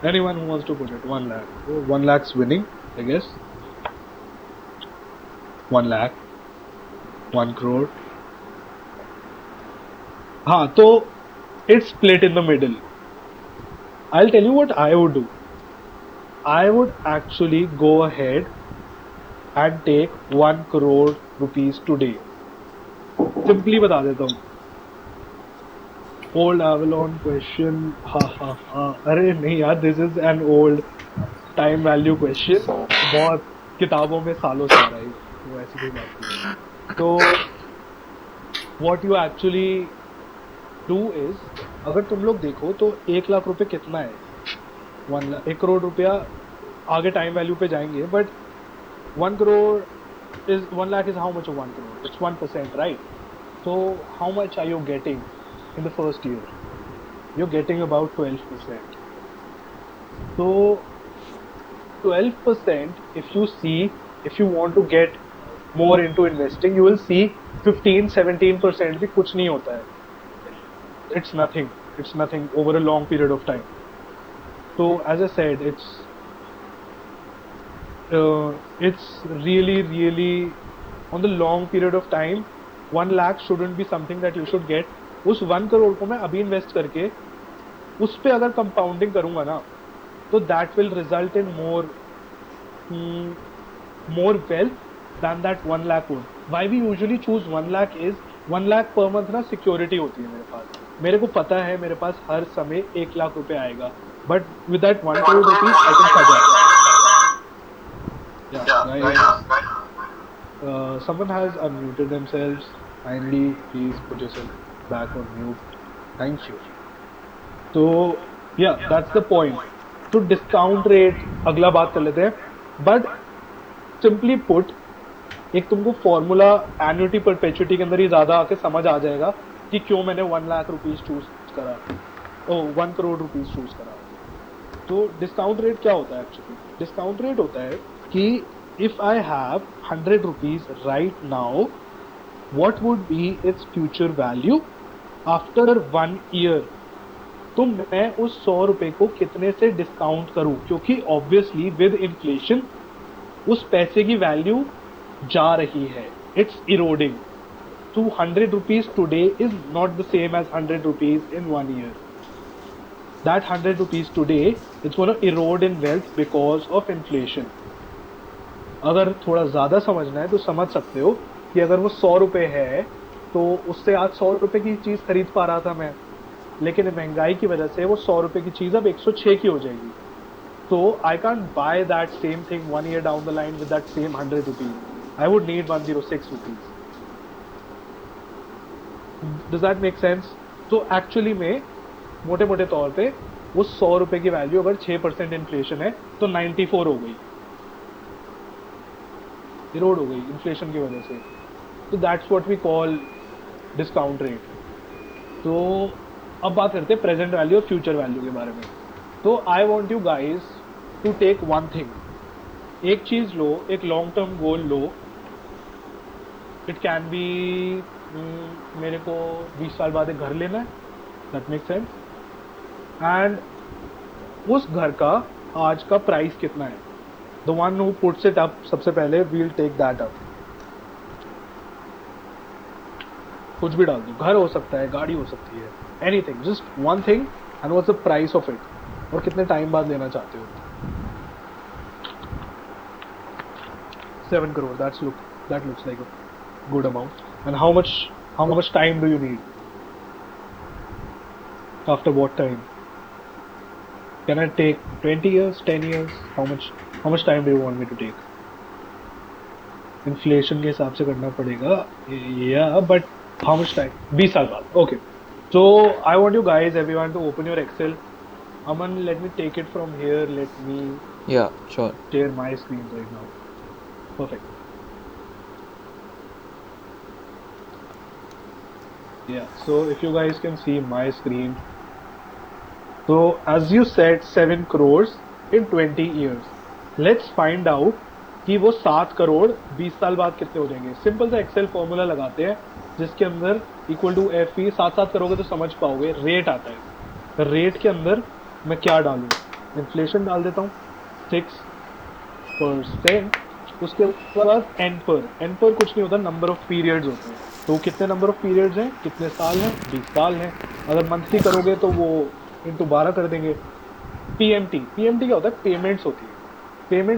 Anyone who wants to put it 1 lakh. 1 lakh's winning, I guess. 1 lakh, 1 crore. हाँ, तो it's split in the middle. I'll tell you what I would do. I would actually go ahead and take 1 crore rupees today. Simply बता देता हूँ. Old Avalon question. ha. अरे नहीं यार, this is an old time value question. बहुत किताबों में सालों से आ रहा है, तो ऐसी कोई बात नहीं. तो what you actually do is, अगर तुम लोग देखो तो 1 लाख रुपए कितना है? 1 करोड़ रुपया आगे टाइम वैल्यू पे जाएंगे, but 1 crore is 1 lakh is how much of 1 crore? It's 1%, right? So how much are you getting in the first year? You're getting about 12%. So 12%, if you want to get more into investing, you will see 15-17% भी कुछ नहीं होता है. It's nothing over a long period of time. So as I said, it's really on the long period of time, 1 lakh shouldn't be something that you should get. उस 1 करोड़ को मैं अभी invest करके उस पे अगर कंपाउंडिंग करूंगा ना, तो that will result in more wealth than that 1 lakh would. Why we usually choose 1 lakh is 1 lakh per month ना सिक्योरिटी होती है मेरे पास. मेरे को पता है मेरे पास हर समय 1 लाख रुपए आएगा, but with that 1 crore rupees I can सजा. Someone has unmuted themselves. Kindly please put yourself back on mute. Thank you. So yeah, that's the point. तो डिस्काउंट रेट अगला बात कर लेते हैं. बट सिंपली पुट, एक तुमको फॉर्मूला एन्युटी परपेचुटी के अंदर ही ज्यादा आके समझ आ जाएगा कि क्यों मैंने 1 लाख रुपीज चूज करा, 1 करोड़ रुपीज चूज करा. तो डिस्काउंट रेट क्या होता है एक्चुअली? डिस्काउंट रेट होता है कि if I have 100 rupees right now, what would be its future value after 1 year. तो मैं उस 100 रुपए को कितने से डिस्काउंट करूं, क्योंकि ऑब्वियसली विद इन्फ्लेशन उस पैसे की वैल्यू जा रही है, it's eroding. So 100 rupees today is not the same as 100 rupees in 1 year. That 100 rupees today is going to erode in wealth because of inflation. अगर थोड़ा ज़्यादा समझना है तो समझ सकते हो कि अगर वो 100 रुपये है तो उससे आज 100 रुपये की चीज़ खरीद पा रहा था मैं, लेकिन महंगाई की वजह से वो 100 रुपये की चीज़ अब 106 की हो जाएगी. तो I can't by that same thing 1 year down the line with that same 100 rupees. I would need 106 rupees. Does that make sense? तो एक्चुअली में मोटे मोटे तौर पे वो 100 रुपए की वैल्यू अगर 6% इन्फ्लेशन है तो 94 हो गई, इरोड हो गई इन्फ्लेशन की वजह से. तो that's what we call discount rate. तो अब बात करते हैं प्रेजेंट वैल्यू और फ्यूचर वैल्यू के बारे में. तो I want you guys to take one thing. एक चीज लो, एक लॉन्ग टर्म गोल लो. इट कैन बी मेरे को 20 साल बाद एक घर लेना है, दैट मेक सेंस. एंड उस घर का आज का प्राइस कितना है. The one who puts it up सबसे पहले वील टेक दैट अप. कुछ भी डाल दो, घर हो सकता है, गाड़ी हो सकती है, anything, just one thing and what's the price of it, और कितने टाइम बाद लेना चाहते हो. 7 crore, that looks like a good amount. And how much time do you need? After what time? Can I take 20 years, 10 years? How much time do you want me to take? Inflation के हिसाब से करना पड़ेगा. Yeah, but how much time? 20 साल बाद. Okay. So I want you guys, everyone, to open your Excel. Aman, let me take it from here. Let me Yeah, sure. share my screen right now. Perfect. Yeah, so if you guys can see my screen. So as you said, 7 crores in 20 years. Let's find out कि वो 7 करोड़ 20 साल बाद कितने हो जाएंगे. Simple सा Excel formula लगाते हैं जिसके अंदर इक्वल टू एफ ई 7 करोगे तो समझ पाओगे. रेट आता है, रेट के अंदर मैं क्या डालूँ, इन्फ्लेशन डाल देता हूँ 6%. उसके बाद एन पर कुछ नहीं होता, नंबर ऑफ पीरियड्स होते हैं. तो कितने नंबर ऑफ पीरियड्स हैं, कितने साल हैं, 20 साल हैं. अगर मंथली करोगे तो वो इंटू 12 कर देंगे. पीएमटी क्या होता है, पेमेंट्स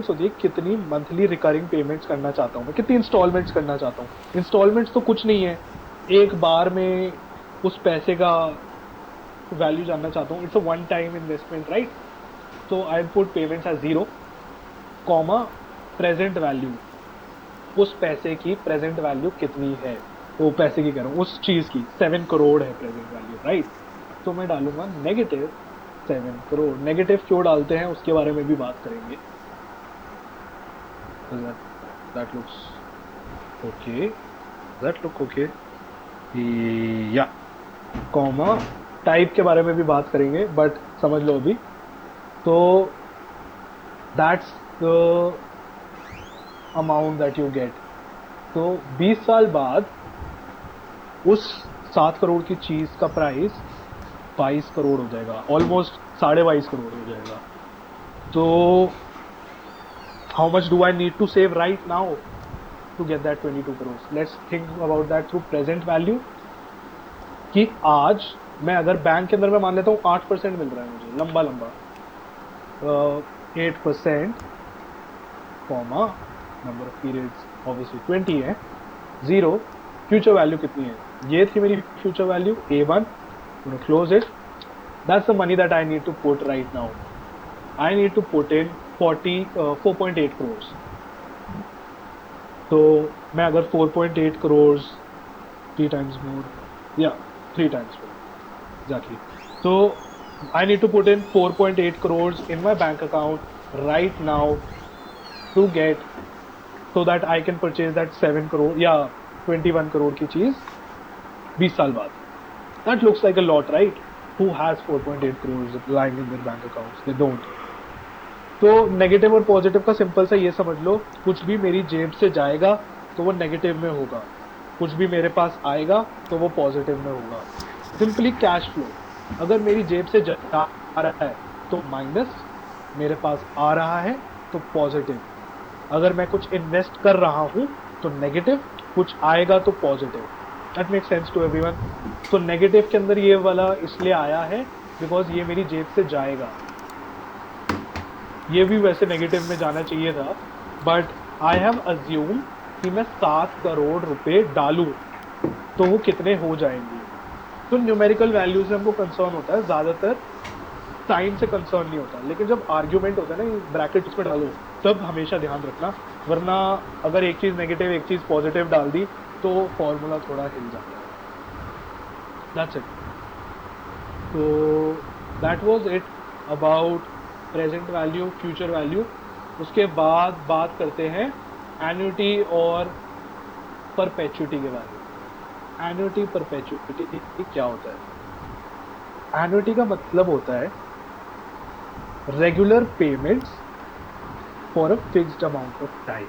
होती है कितनी मंथली रिकरिंग पेमेंट्स करना चाहता हूँ मैं, कितनी इंस्टॉलमेंट्स करना चाहता हूँ. इंस्टॉलमेंट्स तो कुछ नहीं है, एक बार में उस पैसे का वैल्यू जानना चाहता हूँ. It's a one time investment, right. तो I put payments as 0, comma present value, उस पैसे की प्रेजेंट वैल्यू कितनी है, वो पैसे की कह रहा हूँ, उस चीज़ की 7 करोड़ है प्रेजेंट वैल्यू, राइट. तो मैं डालूंगा -7 करोड़. नेगेटिव क्यों डालते हैं उसके बारे में भी बात करेंगे. That looks okay. या कॉमा टाइप के बारे में भी बात करेंगे, बट समझ लो अभी तो that's the amount that you get. तो 20 साल बाद उस 7 करोड़ की चीज का प्राइस 22 करोड़ हो जाएगा, ऑलमोस्ट 22.5 करोड़ हो जाएगा। तो how much do I need to save right now to get that 22 crore? Let's think about that through present value, कि आज मैं अगर बैंक के अंदर मैं मान लेता हूँ 8% मिल रहा है मुझे लंबा लंबा, 8% comma number of periods obviously 20 है, 0 फ्यूचर वैल्यू कितनी है, ये थी मेरी future value A1, close it. That's the money that I need to put right now. I need to put in 4.8 crore. तो मैं अगर 4.8 crore 3 times more, yeah, 3 times more exactly. So I need to put in 4.8 crores in my bank account right now to get, so that I can purchase that 7 crore या 21 crore की चीज 20 साल बाद। That looks like a lot, right? Who has 4.8 crores lying in their bank accounts? They don't. तो negative और positive का simple सा ये समझ लो, कुछ भी मेरी जेब से जाएगा तो वो नेगेटिव में होगा, कुछ भी मेरे पास आएगा तो वो पॉजिटिव में होगा। सिंपली कैश फ्लो, अगर मेरी जेब से आ रहा है तो माइनस, मेरे पास आ रहा है तो पॉजिटिव। अगर मैं कुछ इन्वेस्ट कर रहा हूँ तो नेगेटिव, कुछ आएगा तो positive. That make sense to everyone? तो नेगेटिव के अंदर ये वाला इसलिए आया है बिकॉज ये मेरी जेब से जाएगा। ये भी वैसे नेगेटिव में जाना चाहिए था, बट आई हैव अज्यूम कि मैं 7 करोड़ रुपए डालूं तो वो कितने हो जाएंगे। तो न्यूमेरिकल वैल्यू से हमको कंसर्न होता है, ज़्यादातर साइन से कंसर्न नहीं होता। लेकिन जब आर्ग्यूमेंट होता है ना, ब्रैकेट उसमें डालो, तब हमेशा ध्यान रखना, वरना अगर एक चीज़ नेगेटिव एक चीज़ पॉजिटिव डाल दी तो फॉर्मूला थोड़ा हिल जाता है। That's it. तो that was it about present value, future value. उसके बाद बात करते हैं एन्युटी और परपेचुटी के बारे में। एन्युटी परपेचुटी क्या होता है? एन्युटी का मतलब होता है regular payments for a fixed amount of time.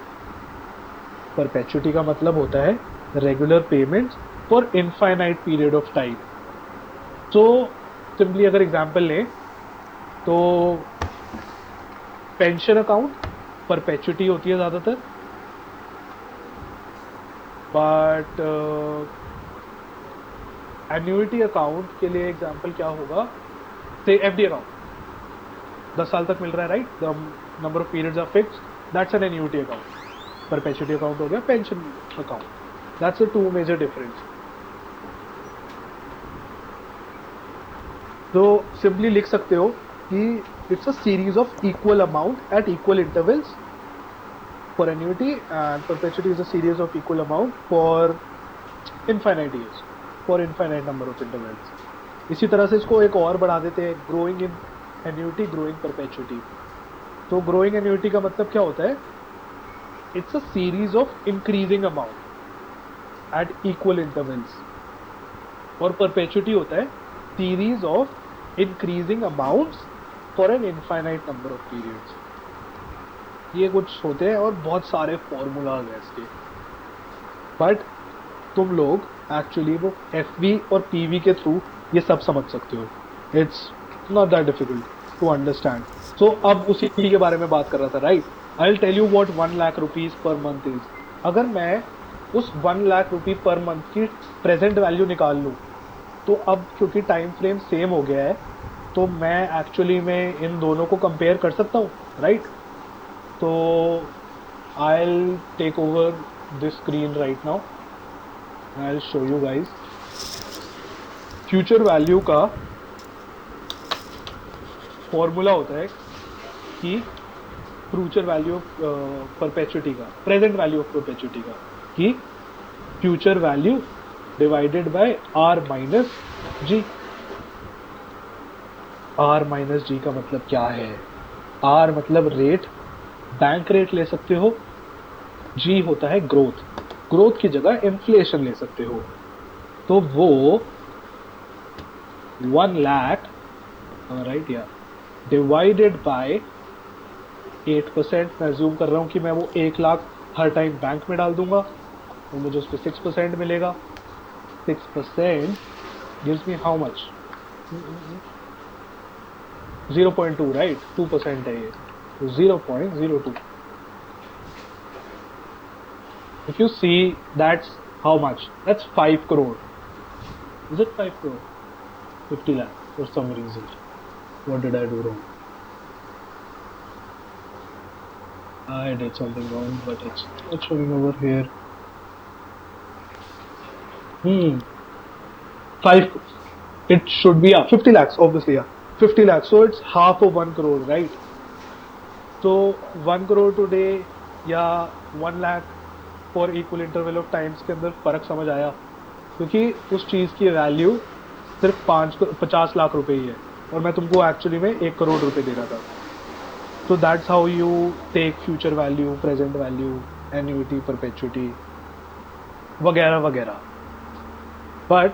Perpetuity का मतलब होता है regular payments for infinite period of time. तो सिंपली अगर एग्जांपल लें तो पेंशन अकाउंट परपेचुटी होती है ज़्यादातर, बट एन्युटी अकाउंट के लिए एग्जांपल क्या होगा? से एफडी अकाउंट 10 साल तक मिल रहा है, right? The number of periods are fixed, that's an annuity account. Perpetuity account हो गया pension account. That's the two major difference. तो सिंपली लिख सकते हो कि it's a series of equal amount at equal intervals for annuity, and perpetuity is a series of equal amount for infinite years, for infinite number of intervals. इसी तरह से इसको एक और बढ़ा देते हैं, growing in annuity, growing perpetuity। तो growing annuity का मतलब क्या होता है? It's a series of increasing amount at equal intervals, और perpetuity होता है series of increasing amounts for an infinite number of periods. ये कुछ होते हैं और बहुत सारे फॉर्मूलाज हैं इसके, बट तुम लोग एक्चुअली वो एफवी और पीवी के थ्रू ये सब समझ सकते हो। It's not that difficult to understand. So अब उसी के बारे में बात कर रहा था, right? I will tell you what 1 lakh rupees per month is. अगर मैं उस 1 लाख रुपी पर मंथ की प्रेजेंट वैल्यू निकाल लूँ तो अब क्योंकि टाइम फ्रेम सेम हो गया है तो मैं एक्चुअली में इन दोनों को कंपेयर कर सकता हूँ, राइट? तो I will take over this screen right now, I will show you guys. Future value का फॉर्मूला होता है कि फ्यूचर वैल्यू ऑफ परपेचुटी का, प्रेजेंट वैल्यू ऑफ परपेचुटी का, कि future value divided by R minus G. R minus G का मतलब क्या है? आर मतलब रेट, बैंक रेट ले सकते हो, जी होता है ग्रोथ, ग्रोथ की जगह इन्फ्लेशन ले सकते हो। तो वो 1 लाख, राइट, या डिवाइडेड बाय 8%। मैं अज्यूम कर रहा हूँ कि मैं वो 1 लाख हर टाइम बैंक में डाल दूंगा, तो मुझे उस पर 6% मिलेगा। 6% gives me how much? 0.2, right? 2% है ये, तो 0.02। If you see, that's how much? That's 5 crore. Is it 5 crore? 50 lakh for some reason. What did I do wrong? I did something wrong, but it's not showing over here. 5. It should be 50 lakhs, obviously. 50 lakhs. So it's half of 1 crore, right? So 1 crore today या 1 lakh for equal interval of times के अंदर फर्क समझ आया, क्योंकि उस चीज़ की value सिर्फ 50 लाख रुपए ही है और मैं तुमको एक्चुअली में 1 करोड़ रुपए दे रहा था। So that's how you take future value, present value, annuity, perpetuity, वगैरह वगैरह। But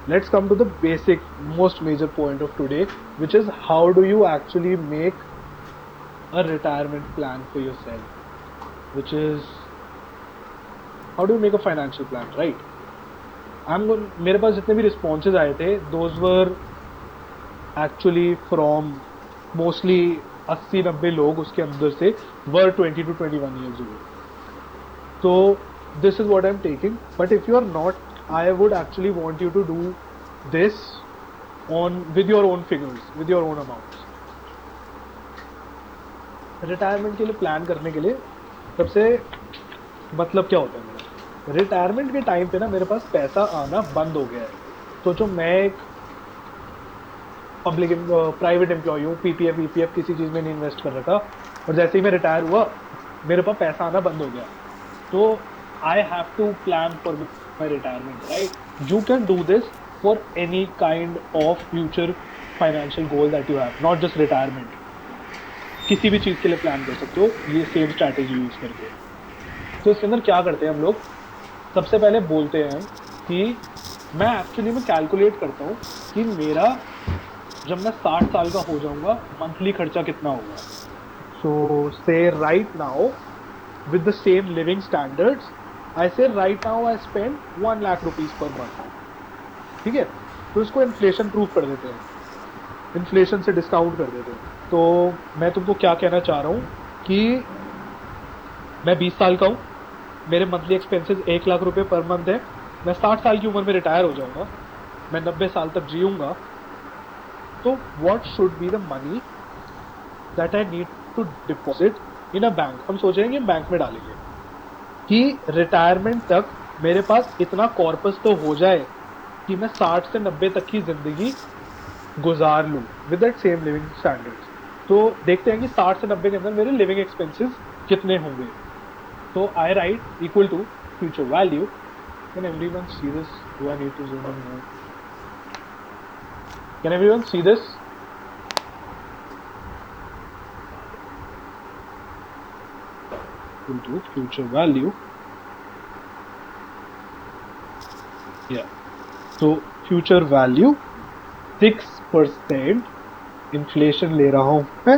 let's come to the basic, most major point of today, which is how do you actually make a retirement plan for yourself, which is how do you make a financial plan, right? मेरे पास जितने भी responses आए थे, those were actually from mostly 80-90 लोग उसके अंदर से were 20 to 21 years old. So this is what I'm taking. But if you are not, I would actually want you to do this with your own figures, with your own amounts. Retirement के लिए plan करने के लिए सबसे मतलब क्या होता है मेरा, रिटायरमेंट के टाइम पे ना मेरे पास पैसा आना बंद हो गया है। सोचो मैं एक पब्लिक प्राइवेट एम्प्लॉय हूँ, पीपीएफ वीपीएफ किसी चीज़ में नहीं इन्वेस्ट कर रखा, और जैसे ही मैं रिटायर हुआ मेरे पास पैसा आना बंद हो गया। तो I have to plan for my retirement, right? You can do this for any kind of future financial goal that you have, not just retirement. किसी भी चीज़ के लिए प्लान कर सकते हो ये सेम स्ट्रैटेजी यूज़ करके। तो इसके अंदर क्या करते हैं हम लोग, सबसे पहले बोलते हैं कि मैं एक्चुअली में कैलकुलेट करता हूँ कि मेरा जब मैं 60 साल का हो जाऊंगा मंथली खर्चा कितना होगा। So say right now with the same living standards, I say right now I spend 1 lakh rupees per month, ठीक है? तो इसको इन्फ्लेशन प्रूफ कर देते हैं, इन्फ्लेशन से डिस्काउंट कर देते हैं। तो मैं तुमको क्या कहना चाह रहा हूँ कि मैं 20 साल का हूँ, मेरे मंथली एक्सपेंसेस 1 लाख रुपए पर मंथ है, मैं 60 साल की उम्र में रिटायर हो जाऊंगा, मैं 90 साल तक जीऊँगा। तो what should be the money that I need to deposit in a bank? हम सोच रहे हैं कि बैंक में डालेंगे कि रिटायरमेंट तक मेरे पास इतना कॉर्पस तो हो जाए कि मैं 60 से 90 तक की जिंदगी गुजार लूँ with that same living standards. तो देखते हैं कि 60 से 90 के अंदर मेरे लिविंग एक्सपेंसेस कितने होंगे। तो I write equal to future value. Can everyone see this? Do I need to zoom in more? Can everyone see this? Into future value. Yeah. So future value 6% inflation ले रहा हूँ मैं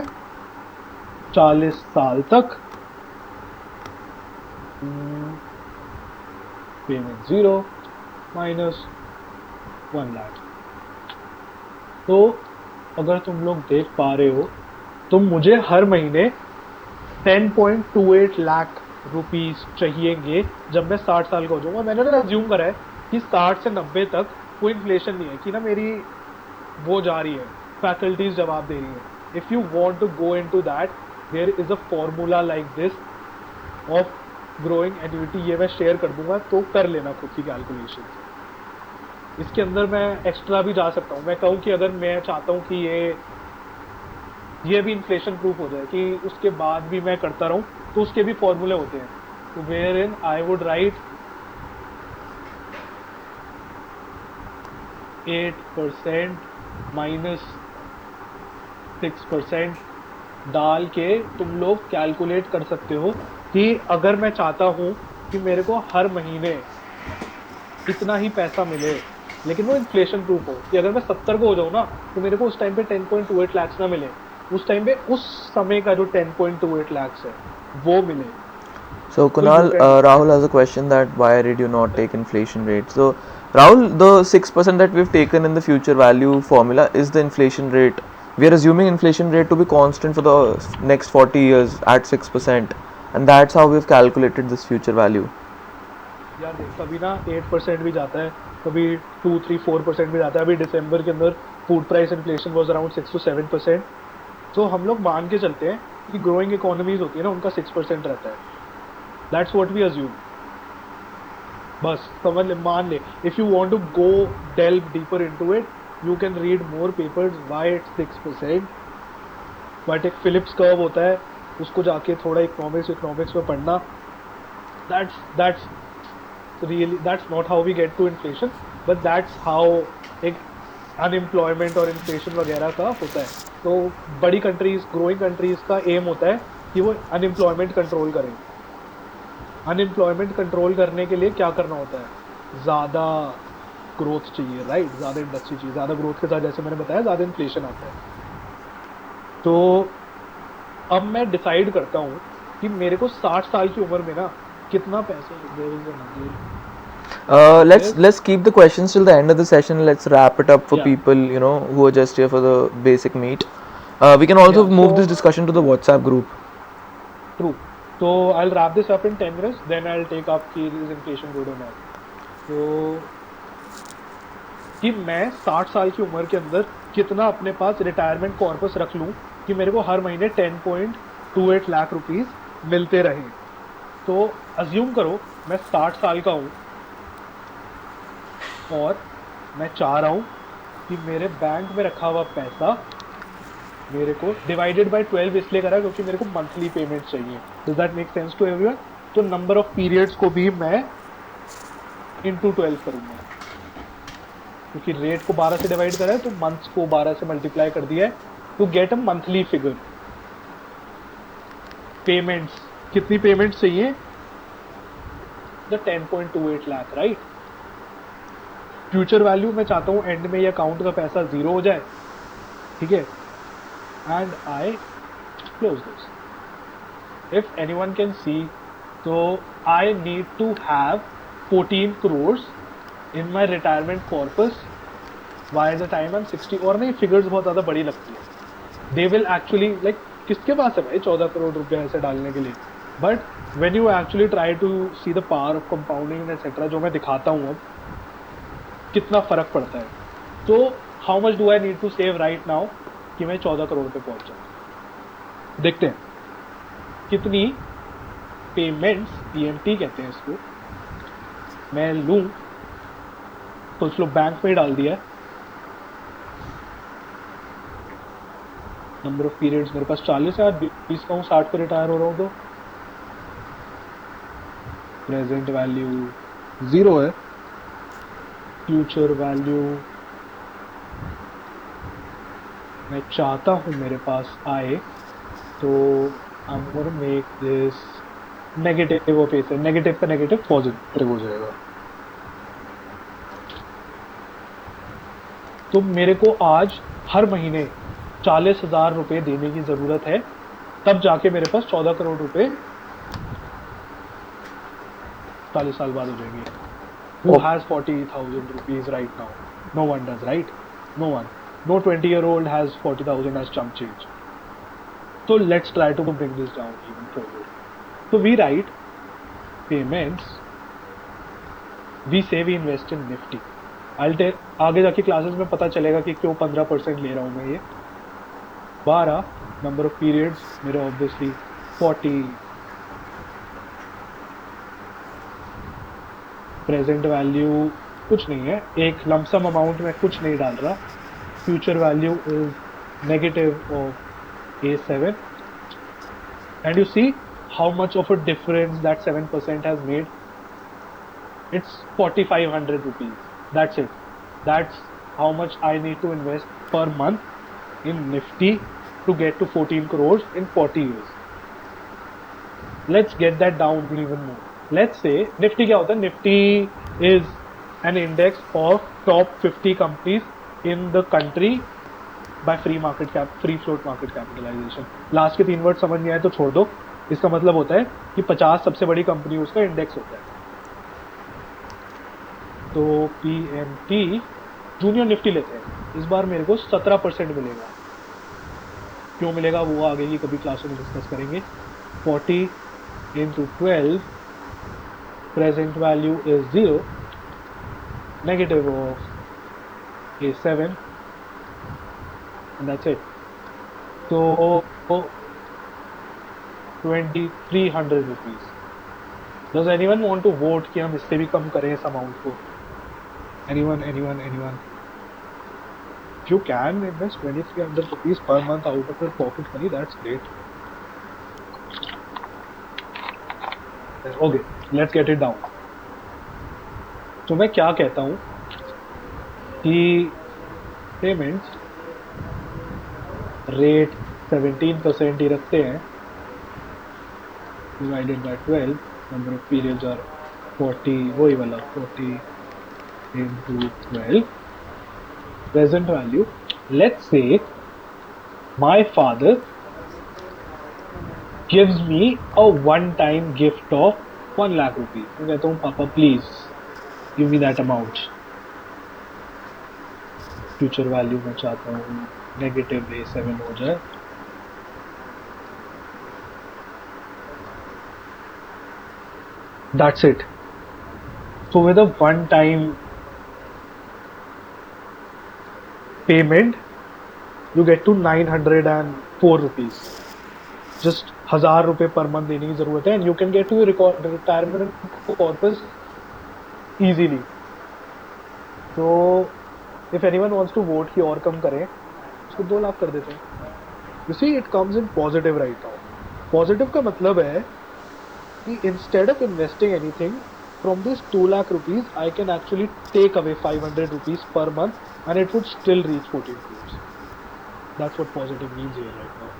40 साल तक। Payment 0 minus 1 lakh. तो अगर तुम लोग देख पा रहे हो तो मुझे हर महीने 10.28 लाख रुपीस चाहिएंगे जब मैं 60 साल का हो जाऊंगा। मैंने ना अज्यूम करा है कि 60 से 90 तक कोई इन्फ्लेशन नहीं है, कि ना मेरी वो जा रही है, फैकल्टीज जवाब दे रही है। If you want to go into that there is a formula like this of growing annuity, ये मैं शेयर कर दूंगा, तो कर लेना खुद की कैलकुलेशन। इसके अंदर मैं एक्स्ट्रा भी जा सकता हूँ। मैं कहूँ कि अगर मैं चाहता हूँ कि ये भी इन्फ्लेशन प्रूफ हो जाए कि उसके बाद भी मैं करता रहूँ, तो उसके भी फॉर्मूले होते हैं। तो where in I would write 8% minus 6% डाल के तुम लोग कैलकुलेट कर सकते हो कि अगर मैं चाहता हूँ कि मेरे को हर महीने इतना ही पैसा मिले, लेकिन वो इन्फ्लेशन प्रूफ हो, कि अगर मैं 70 को हो जाऊँ ना तो मेरे को उस टाइम पे 10.28 लाख ना मिले, उस टाइम पे उस समय का जो 10.28 lakhs है वो मिले. So Kunal, you can- Rahul has a question that why did you not take inflation rate? So Rahul, the 6% that we've taken in the future value formula is the inflation rate. We are assuming inflation rate to be constant for the next 40 years at 6%, and that's how we've calculated this future value. यार देख कभी ना 8% भी जाता है, कभी 2, 3, 4% भी जाता है. अभी दिसंबर के अंदर food price inflation was around 6 to 7%. तो हम लोग मान के चलते हैं कि ग्रोइंग इकोनॉमीज होती है ना उनका 6% रहता है. That's what we assume. बस समझ ले, मान ले. If you want to go delve deeper into it you can read more papers why it's 6%. But एक फिलिप्स कर्व होता है, उसको जाके थोड़ा इकोनॉमिक्स में पढ़ना. That's really that's not how we get to inflation, but that's how एक unemployment और इन्फ्लेशन वगैरह का होता है. तो बड़ी कंट्रीज, ग्रोइंग कंट्रीज का एम होता है कि वो अनएम्प्लॉयमेंट कंट्रोल करें. अनएम्प्लॉयमेंट कंट्रोल करने के लिए क्या करना होता है? ज़्यादा ग्रोथ चाहिए, राइट? ज़्यादा इंडस्ट्री चाहिए. ज़्यादा ग्रोथ के साथ जैसे मैंने बताया ज़्यादा इन्फ्लेशन आता है. तो अब मैं डिसाइड करता हूँ कि मेरे को 60 साल की उम्र में ना कितना पैसा. Let's keep the questions till the end of the session. Let's wrap it up for Yeah. people who are just here for the basic meet. We can also Yeah, move so- this discussion to the WhatsApp group. True. So I'll wrap this up in 10 minutes. Then I'll take up कि is inflation good or not. तो कि मैं 60 साल की उम्र के अंदर कितना अपने पास रिटायरमेंट कॉर्पस रख लूँ कि मेरे को हर महीने 10.28 लाख रुपीस मिलते रहें. तो अज्यूम करो मैं 60 साल का हूँ और मैं चाह रहा हूँ कि मेरे बैंक में रखा हुआ पैसा मेरे को डिवाइडेड बाय 12 इसलिए करा क्योंकि मेरे को मंथली पेमेंट चाहिए. Does that make sense to everyone? तो नंबर ऑफ पीरियड्स को भी मैं इनटू 12 करूंगा क्योंकि रेट को 12 से डिवाइड करा है तो मंथ्स को 12 से मल्टीप्लाई कर दिया है to get a monthly figure. Payments कितनी पेमेंट्स चाहिए? The 10.28 lakh, right? Future value मैं चाहता हूँ एंड में ये अकाउंट का पैसा 0 हो जाए, ठीक है? And I close this. If anyone can see, तो I need to have 14 crores in my retirement corpus by the time I am 60. और नहीं, फिगर्स बहुत ज़्यादा बड़ी लगती है. दे विल एक्चुअली लाइक किसके पास है भाई 14 करोड़ रुपया ऐसे डालने के लिए? But when you actually try to see the power of compounding etcetera, जो मैं दिखाता हूँ अब कितना फर्क पड़ता है. तो how much do I need to save right now कि मैं 14 करोड़ पे पहुंच जाऊँ? देखते हैं कितनी पेमेंट्स, पीएमटी कहते हैं इसको, मैं लूँ. तो चलो बैंक में डाल दिया है. नंबर ऑफ पीरियड्स मेरे पास 40 है, 20 का हूँ, 60 पे रिटायर हो रहा हूँ. तो प्रेजेंट वैल्यू 0 है. फ्यूचर वैल्यू मैं चाहता हूँ मेरे पास आए, तो आई am gonna make this negative of A. Negative का नेगेटिव पॉजिटिव हो जाएगा. तो मेरे को आज हर महीने 40,000 रुपये देने की ज़रूरत है, तब जाके मेरे पास 14 करोड़ रुपए 40 साल बाद हो जाएंगे. Who has 40,000 rupees right now? No one does, right? No one. No 20-year-old has 40,000 as chump change. So let's try to bring this down even further. So we write payments. We say we invest in Nifty. आगे जाके classes में पता चलेगा कि क्यों 15% ले रहा हूँ मैं ये. 12 नंबर ऑफ पीरियड्स मेरे ऑब्वियसली 40. प्रेजेंट वैल्यू कुछ नहीं है, एक लमसम अमाउंट में कुछ नहीं डाल रहा. Future value is negative of A7 and you see how much of a difference that 7% has made. It's 4,500 rupees. That's it. That's how much I need to invest per month in Nifty to get to 14 crores in 40 years. Let's get that down to even more. Let's say Nifty क्या होता है? Nifty is an index of top 50 companies in the country by free float market capitalisation. Last के 3 word समझ नहीं आए तो छोड़ दो। इसका मतलब होता है कि 50 सबसे बड़ी कंपनी उसका इंडेक्स होता है। तो PMT जूनियर निफ्टी लेते हैं, इस बार मेरे को 17% मिलेगा। क्यों मिलेगा वो आगे की कभी क्लास में डिस्कस करेंगे। 40 into 12 present value is 0, negative of is 7, and that's it. So 2300 rupees. Does anyone want to vote कि हम इससे भी कम करें इस अमाउंट को? Anyone? If you can invest 2300 rupees per month out of your pocket money, that's great. Okay, let's get it down. तो मैं क्या कहता हूँ कि पेमेंट्स रेट 17% ही रखते हैं, divided by 12, number of periods are 40, वही वाला 40 into 12. Present value, let's say my father gives me a one-time gift of 1 lakh rupees. मैं कहता हूँ पापा please give me that amount. Future value मैं चाहता हूँ -7 हो जाए। That's it. So with a one-time payment, you get to 904 rupees. Just 1000 रुपए पर मंथ देने की जरूरत है, and you can get to your retirement corpus easily. So if anyone wants to vote कि और कम करें, उसको 2 लाख कर देते हैं। You see, it comes in positive right now. Positive का मतलब है कि instead of investing anything from this 2 lakh rupees, I can actually take away 500 rupees per month, and it would still reach 14 crores. That's what positive means here right now.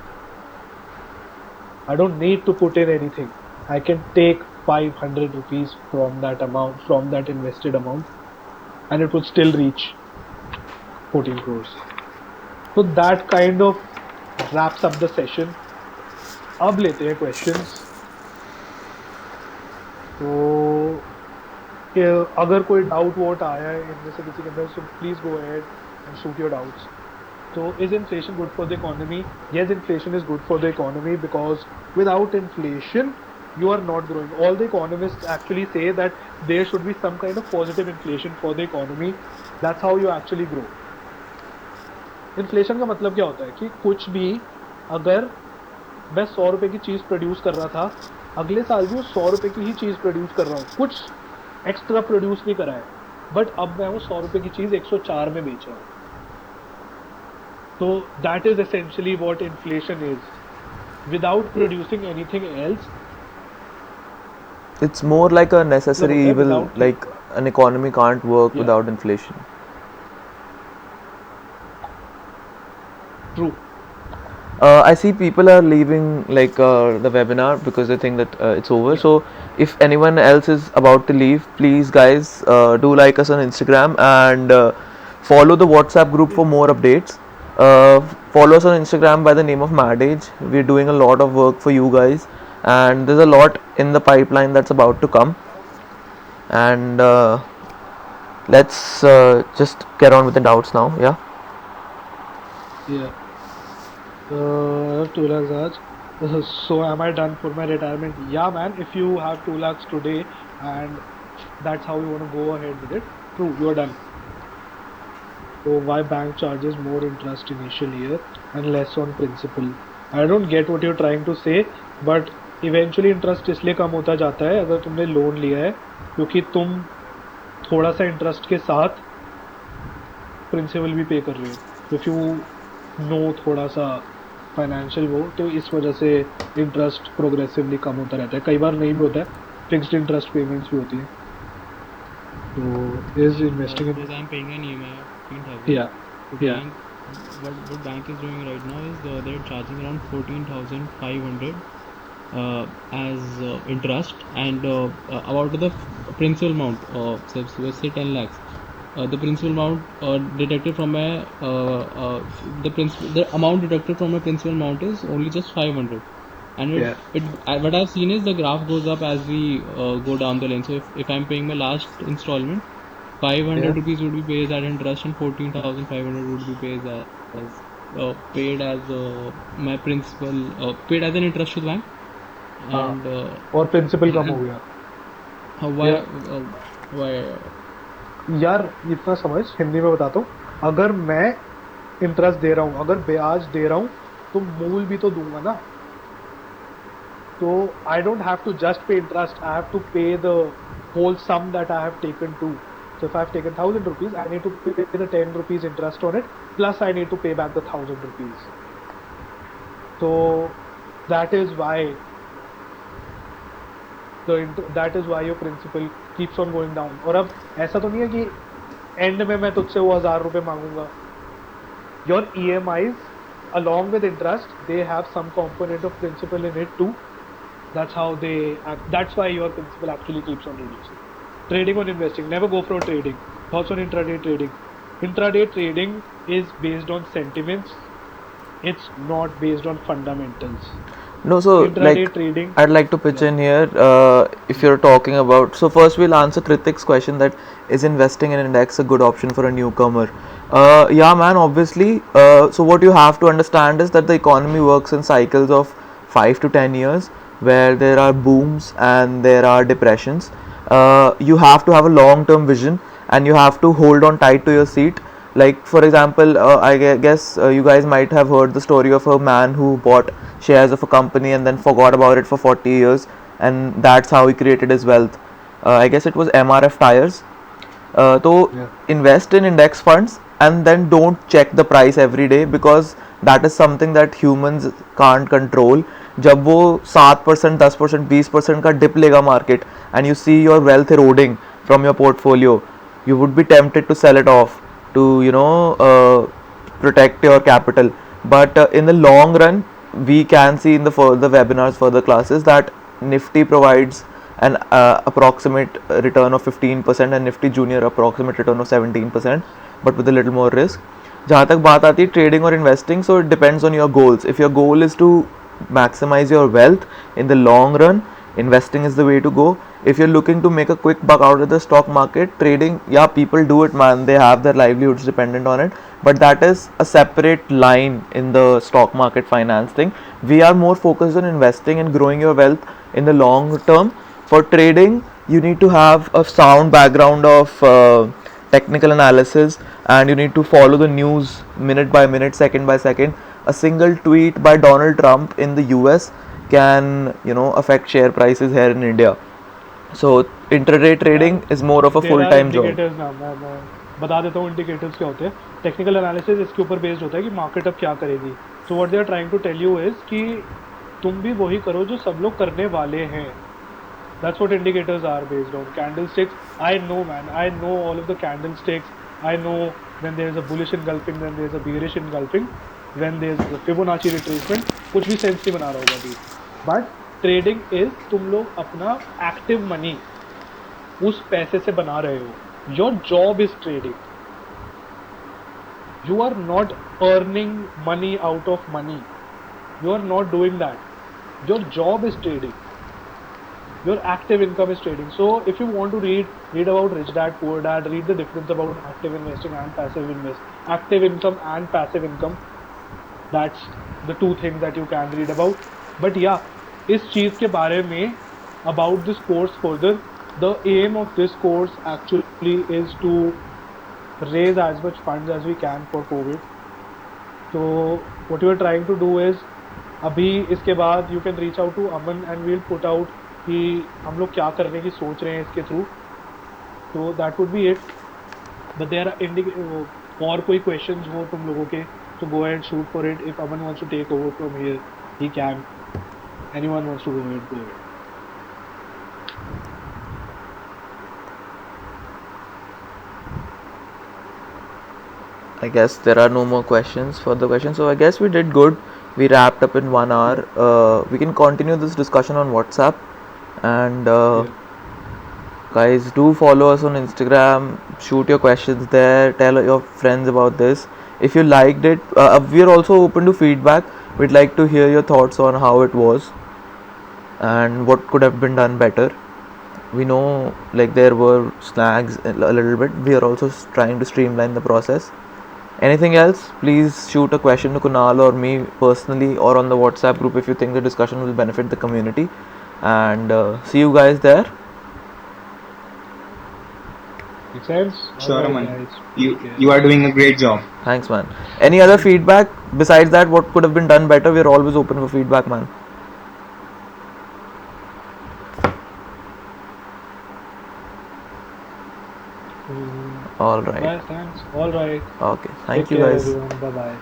I don't need to put in anything. I can take 500 rupees from that amount, from that invested amount, and it would still reach 14 crores. So that kind of wraps up the session. अब लेते हैं questions. तो अगर कोई doubt vote आया है इनमें से किसी के अंदर, so please go ahead and shoot your doubts. So is inflation good for the economy? Yes, inflation is good for the economy because without inflation you are not growing. All the economists actually say that there should be some kind of positive inflation for the economy. That's how you actually grow. Inflation का मतलब क्या होता है कि कुछ भी, अगर मैं 100 रुपए की चीज़ प्रोड्यूस कर रहा था, अगले साल भी वो 100 रुपए की ही चीज़ प्रोड्यूस कर रहा हूँ, कुछ एक्स्ट्रा प्रोड्यूस नहीं करा है, बट अब मैं वो 100 रुपए की चीज़ 104 में बेच रहा हूँ। So that is essentially what inflation is. Without producing anything else, It's more like a necessary मतलब evil, without- like an economy can't work Yeah. without inflation. true. I see people are leaving like the webinar because they think that it's over. So if anyone else is about to leave, please guys do like us on Instagram and follow the WhatsApp group for more updates. Follow us on Instagram by the name of Madage. We're doing a lot of work for you guys, and there's a lot in the pipeline that's about to come. And let's just get on with the doubts now. Yeah. Yeah. I have 2 lakhs aaj. So am I done for my retirement? Yeah, man. If you have 2 lakhs today and that's how you want to go ahead with it, true, you are done. So why bank charges more interest initial year and less on principal? I don't get what you're trying to say, but eventually interest इसलिए कम होता जाता है अगर तुमने loan लिया है, क्योंकि तुम थोड़ा सा इंटरेस्ट के साथ प्रिंसिपल भी पे कर रहे हो। If you know थोड़ा सा फाइनेंशियल वो, तो इस वजह से इंटरेस्ट प्रोग्रेसिवली कम होता रहता है। कई बार नहीं भी होता है, फिक्स्ड इंटरेस्ट पेमेंट्स भी होती हैं। तो is investing in Because I'm paying an EMI of 15,000. या The या what bank is doing right now is they're charging around 14,500 as interest, and about the principal amount, so let's say 10 lakhs. the principal amount deducted from my the amount deducted from my principal amount is only just 500, and Yeah. what I've seen is the graph goes up as we go down the lane. So if I'm paying my last installment, 500 Yeah. rupees would be paid as interest and 14,500 would be paid as my principal paid as an interest to the bank. हाँ. And और principal कम हो गया. why Yeah. why यार इतना समझ, हिंदी में बताता हूँ. अगर मैं इंटरेस्ट दे रहा हूँ, अगर ब्याज दे रहा हूँ, तो मूल भी तो दूंगा ना. तो I don't have to just pay interest, I have to pay the whole sum that I have taken too. So if I have taken 1,000 rupees, I need to pay the 10 rupees interest on it, plus I need to pay back the 1,000 rupees. So that is why your principal keeps on going down. और अब ऐसा तो नहीं है कि and में मैं तुझसे वो 1,000 रुपये मांगूंगा. Your EMIs along with interest, they have some component of principal in it too. That's how that's why your principal actually keeps on reducing. Trading or investing, never go for trading. Thoughts on intraday trading? Intraday trading is based on sentiments. It's not based on fundamentals. No, so Intraday like trading. I'd like to pitch in here. If you're talking about, so first we'll answer Kritik's question, that is investing in index a good option for a newcomer? Yeah, man, obviously. So what you have to understand is that the economy works in cycles of 5 to 10 years, where there are booms and there are depressions. You have to have a long-term vision, and you have to hold on tight to your seat. Like for example, I guess you guys might have heard the story of a man who bought shares of a company and then forgot about it for 40 years, and that's how he created his wealth. I guess it was MRF Tires. So Yeah. invest in index funds and then don't check the price every day, because that is something that humans can't control. जब वो 7%, 10%, 20% का dip लेगा market and you see your wealth eroding from your portfolio, you would be tempted to sell it off to protect your capital. But in the long run, we can see in the further webinars, further classes, that Nifty provides an approximate return of 15% and Nifty Junior approximate return of 17%, but with a little more risk. जहाँ तक बात आती है trading और investing, so it depends on your goals. If your goal is to maximize your wealth in the long run, investing is the way to go. If you're looking to make a quick buck out of the stock market, trading, yeah, people do it, man. They have their livelihoods dependent on it, but that is a separate line in the stock market finance thing. We are more focused on investing and growing your wealth in the long term. For trading, you need to have a sound background of technical analysis, and you need to follow the news minute by minute, second by second. A single tweet by Donald Trump in the US can, affect share prices here in India. So intraday trading is more of a There are full-time job. indicators ना, मैं बता देता हूँ indicators क्या होते हैं. Technical analysis इसके ऊपर बेस्ड होता है कि मार्केट अब क्या करेगी. So what they are trying to tell you is कि तुम भी वही करो जो सब लोग करने वाले हैं. That's what indicators are based on. Candlesticks, I know, man. I know all of the candlesticks. I know when there is a bullish engulfing, when there is a bearish engulfing, when there is a Fibonacci retracement. कुछ भी sense नहीं बना रहा होगा अभी. But trading is तुम लोग अपना active money उस पैसे से बना रहे हो. Your job is trading. You are not earning money out of money. You are not doing that. Your job is trading. Your active income is trading. So if you want to read about Rich Dad Poor Dad, read the difference about active investing and passive active income and passive income. That's the two things that you can read about. But yeah, इस चीज़ के बारे में about this course further, the aim of this course actually is to raise as much funds as we can for COVID. So what we are trying to do is, अभी इसके बाद you can reach out to Aman and we'll put out कि हम लोग क्या करने की सोच रहे हैं इसके थ्रू. तो that would be it. But there are और कोई क्वेश्चंस हो तुम लोगों के, तो go and shoot for it. If Aman wants to take over from here, he can. Anyone wants to go and go. I guess there are no more questions for the question. So I guess we did good. We wrapped up in 1 hour. We can continue this discussion on WhatsApp, and Guys, do follow us on Instagram. Shoot your questions there. Tell your friends about this. If you liked it, we are also open to feedback. We'd like to hear your thoughts on how it was and what could have been done better. We know like there were snags a little bit. We are also trying to streamline the process. Anything else? Please shoot a question to Kunal or me personally or on the WhatsApp group if you think the discussion will benefit the community. And see you guys there. Make sense? Sure, Alright, Aman. guys. You are doing a great job. Thanks, man. Any other feedback besides that? What could have been done better? We're always open for feedback, man. All right. Bye, thanks. Alright. Okay. Thank Take you, care, guys. everyone. Bye bye.